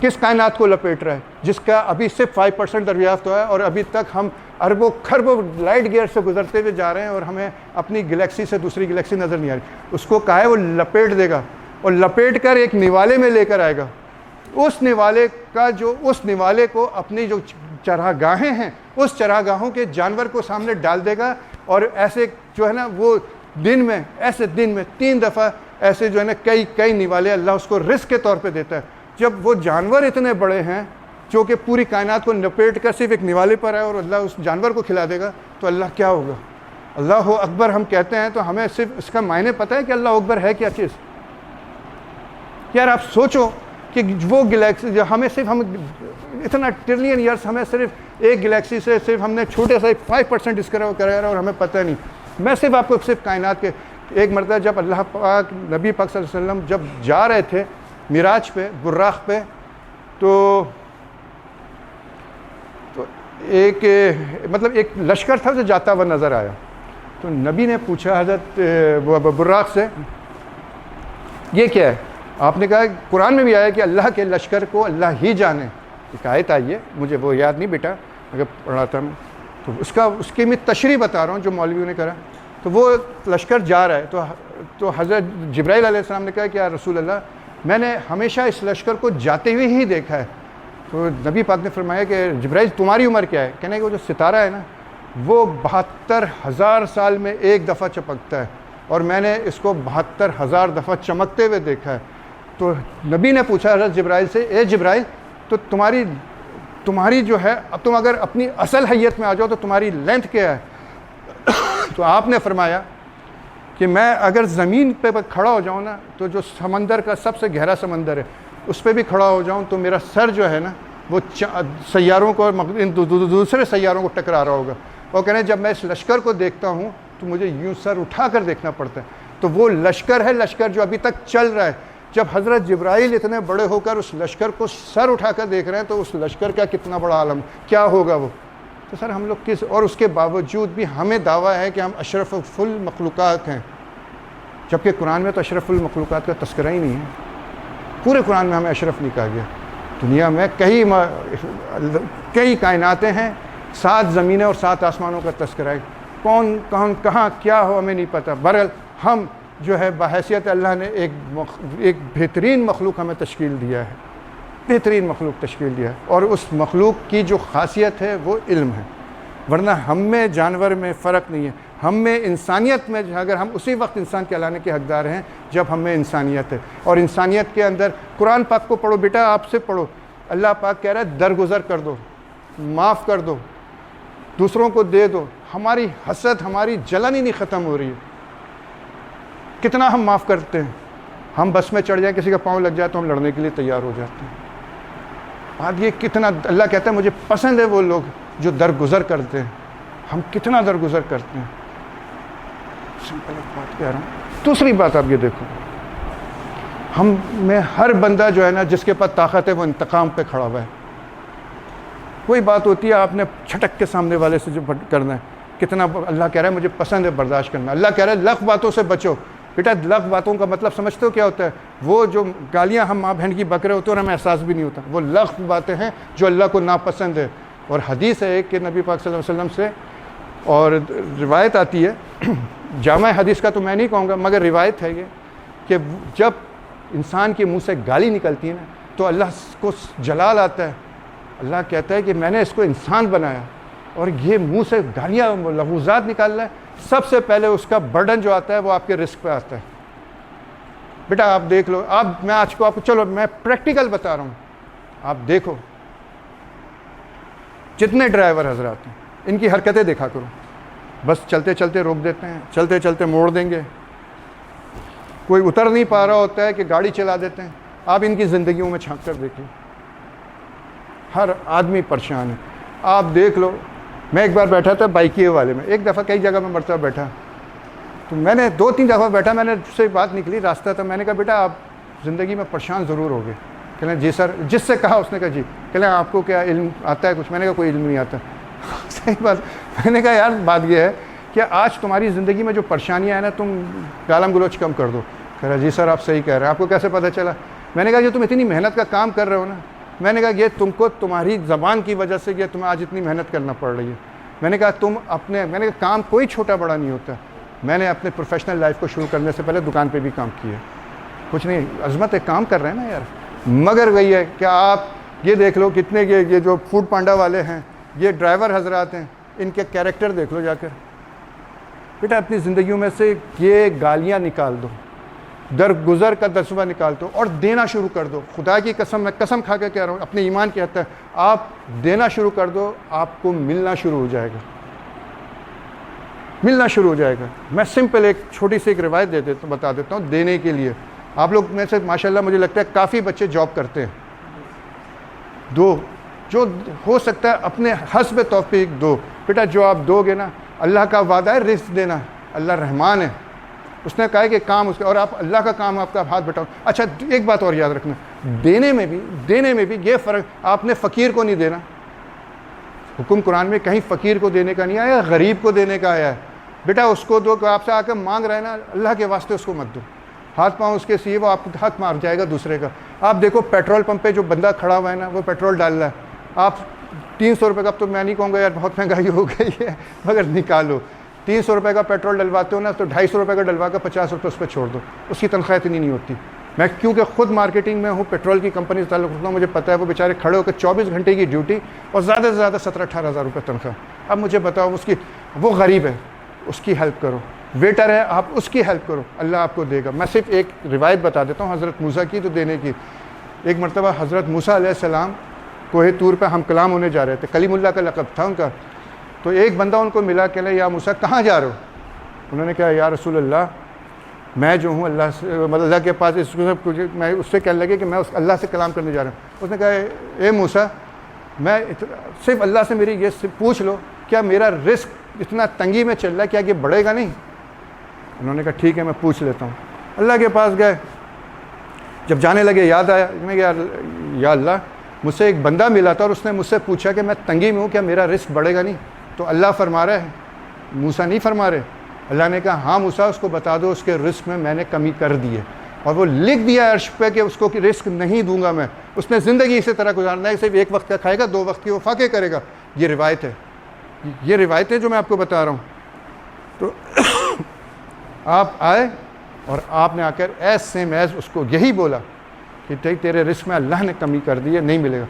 A: किस कायनात को लपेट रहा है? जिसका अभी सिर्फ 5% दरियाफ्त हुआ है और अभी तक हम अरबों खरबों लाइट ईयर से गुजरते हुए जा रहे हैं और हमें अपनी गैलेक्सी से दूसरी गैलेक्सी नज़र नहीं आ रही। उसको कहा है वो लपेट देगा और लपेट कर एक निवाले में लेकर आएगा। उस निवाले का जो, उस निवाले को अपनी जो चरागाहें हैं, उस चरागाहों के जानवर को सामने डाल देगा और ऐसे जो है ना, वो दिन में 3 दफ़ा ऐसे जो है ना, कई निवाले अल्लाह उसको रिस्क के तौर पे देता है। जब वो जानवर इतने बड़े हैं जो कि पूरी कायनात को लपेट कर सिर्फ एक निवाले पर है और अल्लाह उस जानवर को खिला देगा, तो अल्लाह क्या होगा? अल्लाह अकबर हम कहते हैं तो हमें सिर्फ इसका मायने पता है कि अल्लाह अकबर है क्या चीज़। यार आप सोचो कि वो गैलेक्सी जो हमें सिर्फ, हम इतना ट्रिलियन ईयर्स, हमें सिर्फ एक गैलेक्सी से सिर्फ हमने छोटे सा 5% डिस्कवर करा और हमें पता नहीं। मैं सिर्फ आपको सिर्फ कायनात के एक मरतबा जब अल्लाह पाक नबी पाक सल्लल्लाहु अलैहि वसल्लम जब जा रहे थे मिराज पे, बुर्राक पे, तो एक लश्कर था जो जाता हुआ नज़र आया। तो नबी ने पूछा हज़रत बुर्राक से, ये क्या है? आपने कहा कुरान में भी आया कि अल्लाह के लश्कर को अल्लाह ही जाने। एक आयत आई है, मुझे वो याद नहीं बेटा, अगर पढ़ा था तो उसकी मैं तशरीह बता रहा हूँ जो मौलवियों ने करा। तो वो लश्कर जा रहा है तो हज़रत जिब्राइल अलैहिस्सलाम ने कहा कि या रसूल अल्लाह, मैंने हमेशा इस लश्कर को जाते हुए ही देखा है। तो नबी पाक ने फरमाया कि जिब्राइल तुम्हारी उम्र क्या है? कहने कि वो जो सितारा है ना, वो 72,000 साल में एक दफ़ा चमकता है और मैंने इसको 72,000 दफ़ा चमकते हुए देखा है। तो नबी ने पूछा हज़रत जिब्राइल से, ए जिब्राइल, तो तुम्हारी जो है, अब तुम अगर अपनी असल हैयत में आ जाओ तो तुम्हारी लेंथ क्या है? तो आपने फरमाया कि मैं अगर ज़मीन पे खड़ा हो जाऊँ ना, तो जो समंदर का सबसे गहरा समंदर है उस पर भी खड़ा हो जाऊँ तो मेरा सर जो है ना, वो सैयारों को, दूसरे सैयारों को टकरा रहा होगा। और कहने जब मैं इस लश्कर को देखता हूँ तो मुझे यूँ सर उठा कर देखना पड़ता है। तो वो लश्कर है, लश्कर जो अभी तक चल रहा है। जब हज़रत जिब्राइल इतने बड़े होकर उस लश्कर को सर उठाकर देख रहे हैं तो उस लश्कर का कितना बड़ा आलम क्या होगा वो। तो सर हम लोग किस, और उसके बावजूद भी हमें दावा है कि हम अशरफुल मखलूक़ात हैं, जबकि कुरान में तो अशरफुल मखलूक़ात का तस्करा ही नहीं है। पूरे कुरान में हमें अशरफ नहीं कहा गया। दुनिया में कई कायनातें हैं, 7 ज़मीनें और 7 आसमानों का तस्करा है। कौन कौन कहाँ क्या हो हमें नहीं पता। बहरहाल हम जो है बहैसियत अल्लाह ने एक बेहतरीन मखलूक हमें तश्कील दिया है, बेहतरीन मखलूक तश्कील दिया है, और उस मखलूक की जो खासियत है वो इल्म है। वरना हम में जानवर में फ़र्क नहीं है, हम में इंसानियत में, अगर हम उसी वक्त इंसान कहलाने के हकदार हैं जब हम में इंसानियत है। और इंसानियत के अंदर कुरान पाक को पढ़ो बेटा, आपसे पढ़ो, अल्लाह पाक कह रहा है दरगुजर कर दो, माफ़ कर दो, दूसरों को दे दो। हमारी हसद, हमारी जलन ही नहीं ख़त्म हो रही है। कितना हम माफ़ करते हैं, हम बस में चढ़ जाए, किसी का पाँव लग जाए तो हम लड़ने के लिए तैयार हो जाते हैं। बात ये कितना, अल्लाह कहता है मुझे पसंद है वो लोग जो दरगुजर करते हैं। हम कितना दरगुजर करते हैं। सिंपल एक बात कह रहा हूँ। दूसरी बात आप ये देखो, हम में हर बंदा जो है ना, जिसके पास ताकत है वो इंतकाम पे खड़ा हुआ है। कोई बात होती है आपने छटक के सामने वाले से जो करना है, कितना अल्लाह कह रहा है मुझे पसंद है बर्दाश्त करना। अल्लाह कह रहा है लख बातों से बचो। बेटा लख बातों का मतलब समझते हो क्या होता है? वो जो गालियाँ हम माँ बहन की बक रहे होते हैं और हमें एहसास भी नहीं होता, वो लख बातें हैं जो अल्लाह को नापसंद है। और हदीस है कि नबी पाक सल्लल्लाहु अलैहि वसल्लम से, और रिवायत आती है, जामा हदीस का तो मैं नहीं कहूँगा, मगर रिवायत है ये कि जब इंसान के मुंह से गाली निकलती है ना तो अल्लाह को जलाल आता है। अल्लाह कहता है कि मैंने इसको इंसान बनाया और ये मुंह से गालियाँ लफूज़ात निकाल रहा है, सबसे पहले उसका बर्डन जो आता है वो आपके रिस्क पे आता है। बेटा आप देख लो, आप, मैं आज को आपको, चलो मैं प्रैक्टिकल बता रहा हूँ, आप देखो जितने ड्राइवर हजरात हैं इनकी हरकतें देखा करो। बस चलते चलते रोक देते हैं, चलते चलते मोड़ देंगे, कोई उतर नहीं पा रहा होता है कि गाड़ी चला देते हैं। आप इनकी ज़िंदगियों में झांक कर देख लो, हर आदमी परेशान है। आप देख लो, मैं एक बार बैठा था बाइकिए वाले में, एक दफ़ा, कई जगह में मरतबा बैठा, तो मैंने 2-3 दफ़ा बैठा, मैंने उससे बात निकली, रास्ता था, मैंने कहा बेटा आप ज़िंदगी में परेशान ज़रूर हो गए। कहना जी सर। जिससे कहा उसने कहा जी। कहना आपको क्या इल्म आता है कुछ? मैंने कहा कोई इल्म नहीं आता। सही बात। मैंने कहा यार बात यह है कि आज तुम्हारी ज़िंदगी में जो परेशानियाँ हैं ना, तुम गालम गलोच कम कर दो। कह रहा जी सर आप सही कह रहे हैं, आपको कैसे पता चला? मैंने कहा जो तुम इतनी मेहनत का काम कर रहे हो ना, मैंने कहा ये तुमको तुम्हारी ज़बान की वजह से ये तुम्हें आज इतनी मेहनत करना पड़ रही है। मैंने कहा तुम अपने, मैंने कहा काम कोई छोटा बड़ा नहीं होता। मैंने अपने प्रोफेशनल लाइफ को शुरू करने से पहले दुकान पे भी काम किया, कुछ नहीं, अज़मत एक काम कर रहे हैं ना यार। मगर वही है कि आप ये देख लो कितने ये जो फूड पांडा वाले हैं, ये ड्राइवर हजरात हैं, इनके कैरेक्टर देख लो जाकर। बेटा अपनी ज़िंदगियों में से ये गालियाँ निकाल दो, दरगुजर का दसवा निकाल दो और देना शुरू कर दो। खुदा की कसम, मैं कसम खा के कह रहा हूँ, अपने ईमान के हद तक आप देना शुरू कर दो, आपको मिलना शुरू हो जाएगा, मिलना शुरू हो जाएगा। मैं सिंपल एक छोटी सी एक रिवायत बता देता हूँ देने के लिए। आप लोग में से माशाल्लाह मुझे लगता है काफ़ी बच्चे जॉब करते हैं, दो, जो हो सकता है अपने हस्ब तौफीक दो। बेटा जो आप दोगे ना, अल्लाह का वादा है रिस्क देना, अल्लाह रहमान है, उसने कहा है कि काम उसका, और आप अल्लाह का काम आपका हाथ बटाओ। अच्छा एक बात और याद रखना, देने में भी ये फ़र्क, आपने फ़कीर को नहीं देना। हुक्म कुरान में कहीं फ़कीर को देने का नहीं आया, गरीब को देने का आया है। बेटा उसको दो, आपसे आकर मांग रहे हैं ना, अल्लाह के वास्ते उसको मत दो, हाथ पाँव उसके सीए, वो आपको हक मार जाएगा दूसरे का। आप देखो पेट्रोल पंप पे जो बंदा खड़ा हुआ है ना, वो पेट्रोल डाल रहा है, आप 300 रुपये का, अब तो मैं नहीं कहूँगा यार बहुत महंगाई हो गई है, मगर निकालो 300 रुपये का पेट्रोल डलवाते हो ना, तो 250 रुपये का डलवा कर 50 रुपये उस पर छोड़ दो, उसकी तनख्वाह इतनी नहीं होती। मैं क्योंकि खुद मार्केटिंग में हूँ, पेट्रोल की कंपनी से ताल्लुक़ रखता हूँ, मुझे पता है वो बेचारे खड़े होकर 24 घंटे की ड्यूटी और ज़्यादा से ज़्यादा 17-18 हज़ार रुपये तनख्वाह। अब मुझे बताओ उसकी, वो गरीब है, उसकी हेल्प करो, वेटर है आप उसकी हेल्प करो, अल्लाह आपको देगा। मैं सिर्फ एक रिवायत बता देता हूँ हज़रत मूसा की, तो देने की। एक मरतबा हज़रत मूसा अलैहिस्सलाम कोहे तूर पे हम कलाम होने जा रहे थे, कलीमुल्लाह का लक़ब था उनका। तो एक बंदा उनको मिला, कहला या मूसा कहाँ जा रहे हो? उन्होंने कहा या रसूल अल्लाह, मैं जो हूँ अल्लाह से, मतलब अल्लाह के पास, इसको मैं उससे कहने लगे कि मैं उस अल्लाह से कलाम करने जा रहा हूँ। उसने कहा ए मूसा, मैं सिर्फ अल्लाह से मेरी ये पूछ लो, क्या मेरा रिस्क इतना तंगी में चल रहा है, क्या ये बढ़ेगा नहीं? उन्होंने कहा ठीक है मैं पूछ लेता हूँ। अल्लाह के पास गए, जब जाने लगे याद आया, मैं या अल्लाह, मुझसे एक बंदा मिला था और उसने मुझसे पूछा कि मैं तंगी में हूँ, क्या मेरा रिस्क बढ़ेगा नहीं? तो अल्लाह फरमा रहा है, मूसा नहीं फरमा रहे। अल्लाह ने कहा हाँ मूसा, उसको बता दो उसके रिस्क में मैंने कमी कर दी है, और वो लिख दिया अर्श पे कि उसको कि रिस्क नहीं दूंगा मैं। उसने ज़िंदगी इसी तरह गुजारना है, सिर्फ एक वक्त का खाएगा, 2 वक्त की वो फाके करेगा। ये रिवायत है, ये रिवायत है जो मैं आपको बता रहा हूँ। तो आप आए और आपने आकर एज सेम एज उसको यही बोला कि तेरे रिस्क में अल्लाह ने कमी कर दी है, नहीं मिलेगा।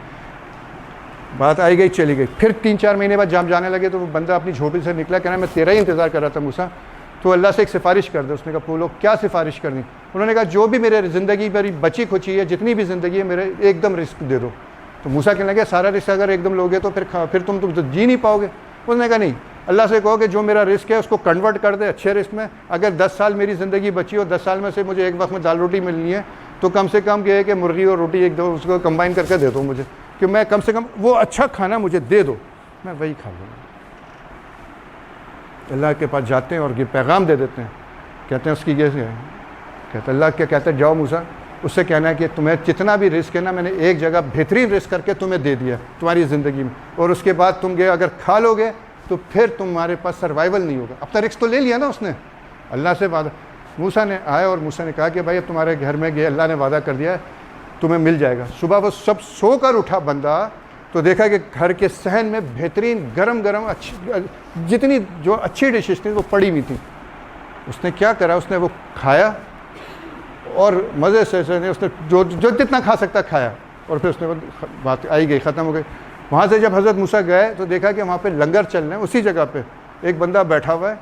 A: बात आई गई चली गई। फिर 3-4 महीने बाद जब जाने लगे तो वो बंदा अपनी झोपड़ी से निकला, कहना मैं तेरा ही इंतज़ार कर रहा था मूसा, तो अल्लाह से एक सिफारिश कर दे। उसने कहा बोलो क्या सिफारिश करनी? उन्होंने कहा जो भी मेरे ज़िंदगी मेरी बची खुची है, जितनी भी ज़िंदगी है, मेरे एकदम रिस्क दे दो। तो मूसा कहने लगे सारा रिस्क अगर एकदम लोगे तो फिर तुम तो जी नहीं पाओगे। उसने कहा नहीं, अल्लाह से कहो कि जो मेरा रिस्क है उसको कन्वर्ट कर दे अच्छे रिस्क में। अगर 10 साल मेरी ज़िंदगी बची हो, 10 साल में से मुझे एक वक्त में दाल रोटी मिलनी है, तो कम से कम ये है कि मुर्गी और रोटी एक दो उसको कंबाइन करके दे दो मुझे, कि मैं कम से कम वो अच्छा खाना मुझे दे दो, मैं वही खा लूँगा। अल्लाह के पास जाते हैं और ये पैगाम दे देते हैं, कहते हैं उसकी ये कहते अल्लाह क्या कहते हैं, जाओ मूसा उससे कहना है कि तुम्हें जितना भी रिस्क है ना, मैंने एक जगह बेहतरीन रिस्क करके तुम्हें दे दिया तुम्हारी ज़िंदगी में, और उसके बाद तुम ये अगर खा लोगे तो फिर तुम्हारे पास सर्वाइवल नहीं होगा। अपना रिस्क तो ले लिया ना उसने, अल्लाह से वादा। मूसा ने आए और मूसा ने कहा कि भाई अब तुम्हारे घर में गए, अल्लाह ने वादा कर दिया है तुम्हें मिल जाएगा। सुबह वो सब सोकर उठा बंदा तो देखा कि घर के सहन में बेहतरीन गरम गरम अच्छी जितनी जो अच्छी डिशेज थी वो पड़ी हुई थी। उसने क्या करा, उसने वो खाया और मज़े से उसने जो जितना खा सकता खाया, और फिर उसने बात आई गई, ख़त्म हो गई। वहाँ से जब हज़रत मूसा गए तो देखा कि वहाँ पे लंगर चल रहे हैं, उसी जगह पे एक बंदा बैठा हुआ है,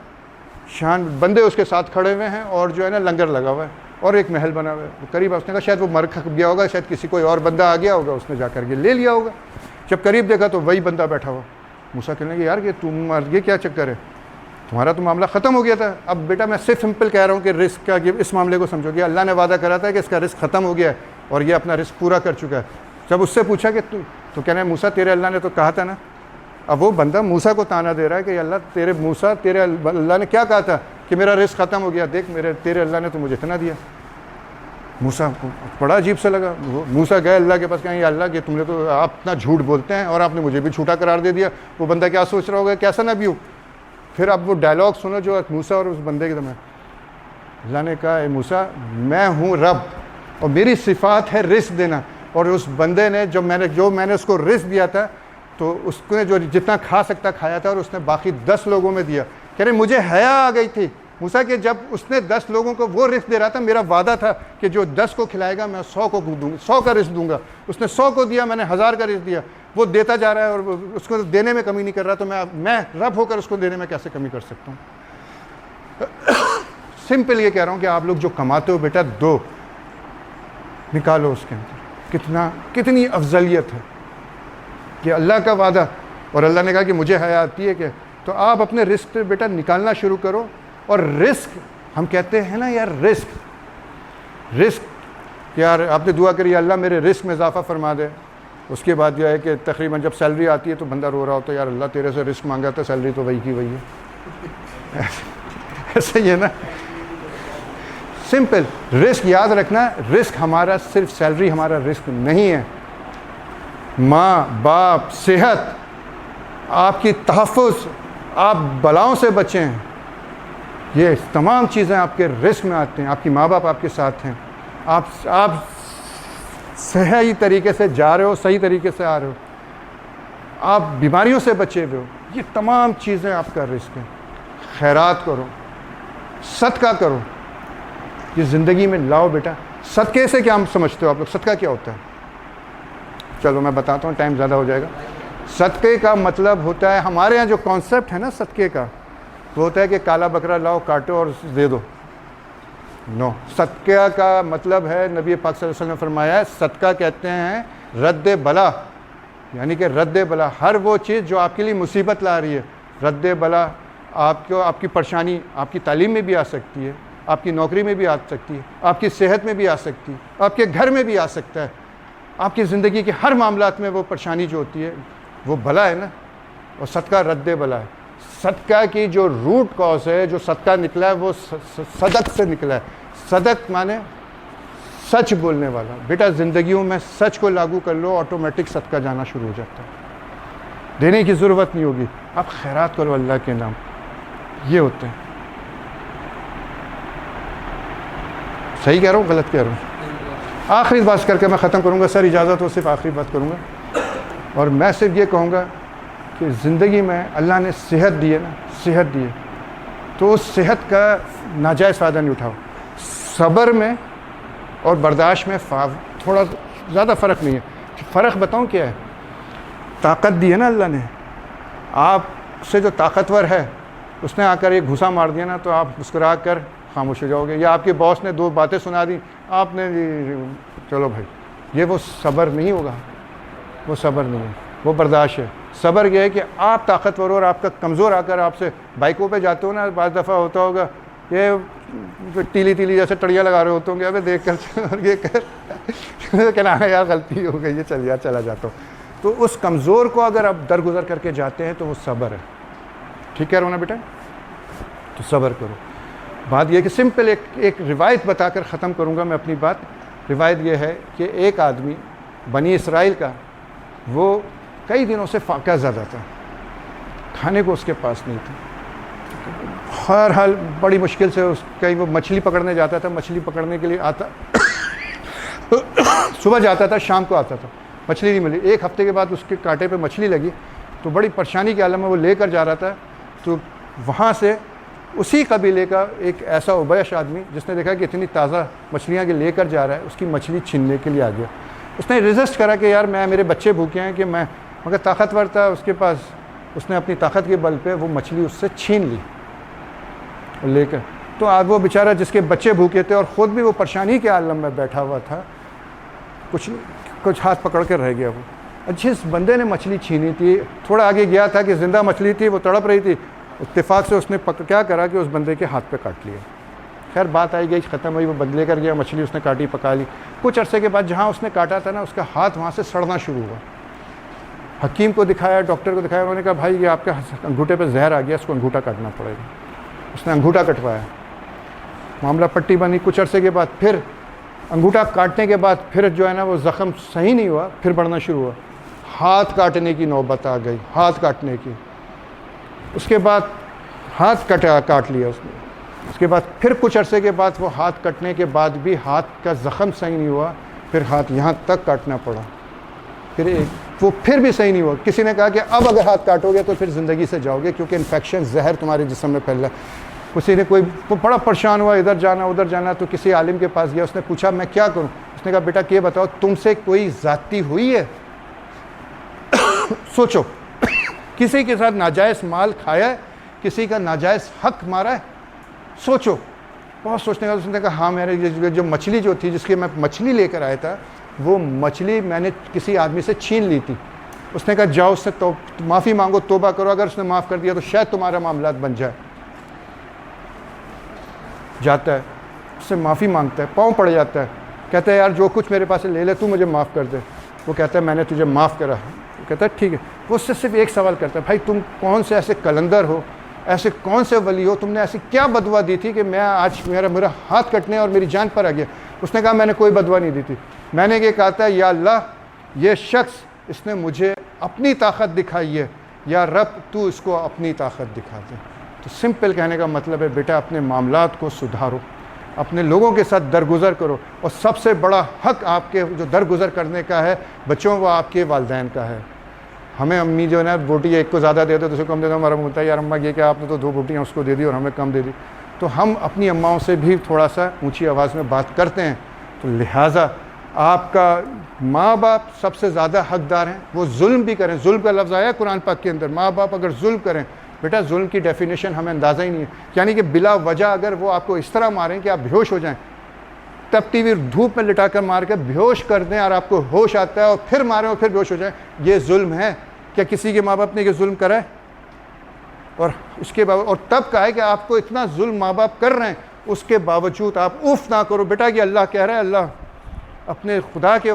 A: शान बंदे उसके साथ खड़े हुए हैं, और जो है ना लंगर लगा हुआ है, और एक महल बना हुआ है। वो करीब उसने कहा शायद वो मर खप गया होगा, शायद किसी कोई और बंदा आ गया होगा, उसने जा करके ले लिया होगा। जब करीब देखा तो वही बंदा बैठा हुआ। मूसा कहने लगे यार ये तुम ये क्या चक्कर है, तुम्हारा तो मामला ख़त्म हो गया था। अब बेटा मैं सिर्फ सिंपल कह रहा हूँ कि रिस्क का इस मामले को समझोगे, अल्लाह ने वादा करा था कि इसका रिस्क ख़त्म हो गया है और ये अपना रिस्क पूरा कर चुका है। जब उससे पूछा कि तू तो कहना है मूसा तेरे अल्लाह ने तो कहा था ना। अब वो बंदा मूसा को ताना दे रहा है कि अल्लाह तेरे मूसा तेरे अल्लाह ने क्या कहा था कि मेरा रिस्क ख़त्म हो गया, देख तेरे अल्लाह ने तो मुझे इतना दिया। मूसा को बड़ा अजीब सा लगा। मूसा गए अल्लाह के पास, कहें अल्लाह कि तुमने तो आप इतना झूठ बोलते हैं और आपने मुझे भी झूठा करार दे दिया। वो बंदा क्या सोच रहा होगा, कैसा ना भी हो। फिर अब वो डायलॉग सुनो जो मूसा और उस बंदे के दरमियान। अल्लाह ने कहा मूसा मैं हूँ रब और मेरी सिफात है रिस्क देना, और उस बंदे ने जो मैंने उसको रिस्क दिया था तो उसने जो जितना खा सकता खाया था और उसने बाकी 10 लोगों में दिया। कह रहे मुझे हया आ गई थी मूसा के जब उसने 10 लोगों को वो रिस्क दे रहा था, मेरा वादा था कि जो 10 को खिलाएगा मैं 100 को दूंगा, 100 का रिस्क दूंगा। उसने 100 को दिया, मैंने 1000 का रिस्क दिया। वो देता जा रहा है और उसको देने में कमी नहीं कर रहा, तो मैं रब होकर उसको देने में कैसे कमी कर सकता हूँ। सिंपल ये कह रहा हूँ कि आप लोग जो कमाते हो बेटा दो निकालो, उसके अंदर कितनी अफजलियत है कि अल्लाह का वादा, और अल्लाह ने कहा कि मुझे हया आती है कि तो आप अपने रिस्क पे बेटा निकालना शुरू करो। और रिस्क हम कहते हैं ना यार, रिस्क यार आपने दुआ करी अल्लाह मेरे रिस्क में इजाफा फरमा दे। उसके बाद यह है कि तकरीबन जब सैलरी आती है तो बंदा रो रहा होता है यार अल्लाह तेरे से रिस्क मांगा था, सैलरी तो वही की वही है। ऐसा ही है ना, सिंपल। रिस्क याद रखना, रिस्क हमारा सिर्फ सैलरी हमारा रिस्क नहीं है। माँ बाप, सेहत, आपकी तहफ़्फ़ुज़, आप बलाओं से बचें, ये तमाम चीज़ें आपके रिस्क में आते हैं। आपकी माँ बाप आपके साथ हैं, आप सही तरीके से जा रहे हो, सही तरीके से आ रहे हो, आप बीमारियों से बचे हुए हो, ये तमाम चीज़ें आपका रिस्क है। खैरात करो, सदका करो, ये ज़िंदगी में लाओ बेटा। सदक़े से क्या हम समझते हो आप लोग, सदका क्या होता है? चलो मैं बताता हूँ, टाइम ज़्यादा हो जाएगा। सदक़े का मतलब होता है, हमारे यहाँ जो कॉन्सेप्ट है ना सदक़े का, वो होता है कि काला बकरा लाओ, काटो और दे दो। नो, सदक़ा का मतलब है, नबी पाक सल्लल्लाहु अलैहि वसल्लम ने फरमाया है, सदका कहते हैं रद्द बला, यानी कि रद्द बला, हर वो चीज़ जो आपके लिए मुसीबत ला रही है। रद्द बला आपको, आपकी परेशानी आपकी तालीम में भी आ सकती है, आपकी नौकरी में भी आ सकती है, आपकी सेहत में भी आ सकती है, आपके घर में भी आ सकता है, आपकी ज़िंदगी के हर मामलात में वो परेशानी जो होती है वो भला है ना, और सदका रद्द बला है। सदका की जो रूट कॉज है, जो सदका निकला है वो सदक से निकला है। सदक माने सच बोलने वाला। बेटा ज़िंदगियों में सच को लागू कर लो, ऑटोमेटिक सदका जाना शुरू हो जाता है, देने की ज़रूरत नहीं होगी। आप खैरात करो अल्लाह के नाम, ये होते हैं। सही कह रहा हूँ गलत कह रहा हूँ? आखिरी बात करके मैं ख़त्म करूँगा सर, इजाज़त हो, सिर्फ आखिरी बात करूँगा। और मैं सिर्फ ये कहूँगा कि ज़िंदगी में अल्लाह ने सेहत दी है ना, सेहत दी है, तो तो उस सेहत का नाजायज़ फ़ायदा नहीं उठाओ। सब्र में और बर्दाश्त में थोड़ा ज़्यादा फ़र्क नहीं है। फ़र्क बताऊँ क्या है? ताकत दी है ना अल्लाह ने, आपसे जो ताकतवर है उसने आकर एक घुसा मार दिया ना तो आप मुस्कुरा कर खामोश हो जाओगे, या आपके बॉस ने 2 बातें सुना दी आपने चलो भाई, ये वो सब्र नहीं होगा, वो सब्र नहीं है, वो बर्दाश्त है। सब्र यह है कि आप ताकतवर हो और आपका कमज़ोर आकर आपसे बाइकों पे जाते हो ना, बाज़ दफ़ा होता होगा ये तीली तीली जैसे टड़ियाँ लगा रहे होते होंगे, अबे देख कर ये कर कहना है यार गलती हो गई है, चल यार चला जाता हूँ। तो उस कमज़ोर को अगर आप दरगुजर करके जाते हैं तो वो सब्र है। ठीक कह रहा हूँ ना बेटा? तो सब्र करो। बात यह कि सिंपल एक रिवायत बताकर ख़त्म करूँगा मैं अपनी बात। रिवायत यह है कि एक आदमी बनी इसराइल का, वो कई दिनों से फाका ज़्यादा था, खाने को उसके पास नहीं था। हर हाल बड़ी मुश्किल से कहीं वो मछली पकड़ने जाता था, मछली पकड़ने के लिए आता सुबह जाता था, शाम को आता था, मछली नहीं मिली। 1 हफ्ते के बाद उसके कांटे पे मछली लगी तो बड़ी परेशानी के आलम में वो लेकर जा रहा था। तो वहाँ से उसी कबीले का एक ऐसा उबैश आदमी जिसने देखा कि इतनी ताज़ा मछलियाँ के लेकर जा रहा है, उसकी मछली छीनने के लिए आ गया। उसने रेजिस्ट करा कि यार मेरे बच्चे भूखे हैं कि मैं, मगर ताकतवर था उसके पास, उसने अपनी ताकत के बल पे वो मछली उससे छीन ली लेकर। तो आज वो बेचारा जिसके बच्चे भूखे थे और ख़ुद भी वो परेशानी के आलम में बैठा हुआ था, कुछ हाथ पकड़ कर रह गया वो। जिस बंदे ने मछली छीनी थी, थोड़ा आगे गया था कि ज़िंदा मछली थी, वो तड़प रही थी, इत्तेफाक से उसने क्या करा कि उस बंदे के हाथ पे काट लिया। खैर बात आई गई, ख़त्म हुई, वो बदले कर गया, मछली उसने काटी, पका ली। कुछ अरसे के बाद जहाँ उसने काटा था ना, उसका हाथ वहाँ से सड़ना शुरू हुआ। हकीम को दिखाया, डॉक्टर को दिखाया, उन्होंने कहा भाई ये आपके अंगूठे पे जहर आ गया, इसको अंगूठा काटना पड़ेगा। उसने अंगूठा कटवाया, मामला पट्टी बनी। कुछ अरसे के बाद फिर अंगूठा काटने के बाद फिर जो है ना वो ज़ख़म सही नहीं हुआ, फिर बढ़ना शुरू हुआ। हाथ काटने की नौबत आ गई, हाथ काटने की। उसके बाद हाथ काट लिया उसने। उसके बाद फिर कुछ अरसे के बाद वो हाथ कटने के बाद भी हाथ का ज़ख़म सही नहीं हुआ, फिर हाथ यहाँ तक काटना पड़ा। वो फिर भी सही नहीं हुआ। किसी ने कहा कि अब अगर हाथ काटोगे तो फिर ज़िंदगी से जाओगे, क्योंकि इन्फेक्शन ज़हर तुम्हारे जिस्म में फैल रहा है। किसी ने वो बड़ा परेशान हुआ, इधर जाना उधर जाना, तो किसी आलिम के पास गया। उसने पूछा मैं क्या करूं? उसने कहा बेटा ये बताओ, तुमसे कोई ज़्यादती हुई है? सोचो, किसी के साथ नाजायज़ माल खाया है, किसी का नाजायज़ हक मारा है? सोचो। बहुत सोचने का। उसने कहा हाँ, मेरे जो मछली जो थी, जिसकी मैं मछली लेकर आया था, वो मछली मैंने किसी आदमी से छीन ली थी। उसने कहा जाओ उससे तो माफ़ी मांगो, तौबा करो, अगर उसने माफ़ कर दिया तो शायद तुम्हारा मामला बन जाए। जाता है, उससे माफ़ी मांगता है, पाँव पड़ जाता है, कहता है यार जो कुछ मेरे पास ले ले, तू मुझे माफ़ कर दे। वो कहता है मैंने तुझे माफ़ करा। वो कहता है ठीक है। वो उससे सिर्फ एक सवाल करता है, भाई तुम कौन से ऐसे कलंदर हो, ऐसे कौन से वली हो, तुमने ऐसी क्या बदवा दी थी कि मैं आज मेरा हाथ कटने और मेरी जान पर आ गया? उसने कहा मैंने कोई बदवा नहीं दी थी, मैंने ये कहा था या अल्लाह ये शख्स इसने मुझे अपनी ताकत दिखाई है, या रब तू इसको अपनी ताकत दिखा दे। तो सिंपल कहने का मतलब है बेटा अपने मामलात को सुधारो, अपने लोगों के साथ दरगुजर करो, और सबसे बड़ा हक आपके जो दरगुजर करने का है बच्चों, वो आपके वालिदैन का है। हमें अम्मी जो है ना रोटी एक को ज़्यादा दे दो, दूसरे को कम दे दो, हमारा बोलता है यार अम्मा ये क्या आपने तो 2 रोटियाँ उसको दे दी और हमें कम दे दी। तो हम अपनी अम्माओं से भी थोड़ा सा ऊँची आवाज़ में बात करते हैं। तो लिहाजा आपका माँ बाप सबसे ज़्यादा हकदार हैं। वो जुल्म भी करें, जुल्म का लफ्ज़ आया कुरान पाक के अंदर, माँ बाप अगर जुल्म करें, बेटा जुल्म की डेफिनेशन हमें अंदाज़ा ही नहीं है, यानी कि बिला वजह अगर वो आपको इस तरह मारें कि आप बेहोश हो जाएं, तपती हुई धूप में लिटा कर मार कर बेहोश कर दें और आपको होश आता है और फिर मारें और फिर बेहोश हो जाए, ये जुल्म है? क्या किसी के माँ बाप ने ये जुल्म करा है? और उसके बाद और तब कहा है कि आपको इतना जुल्म माँ बाप कर रहे हैं, उसके बावजूद आप उफ ना करो। बेटा कि अल्लाह कह रहा है, अल्लाह अपने खुदा के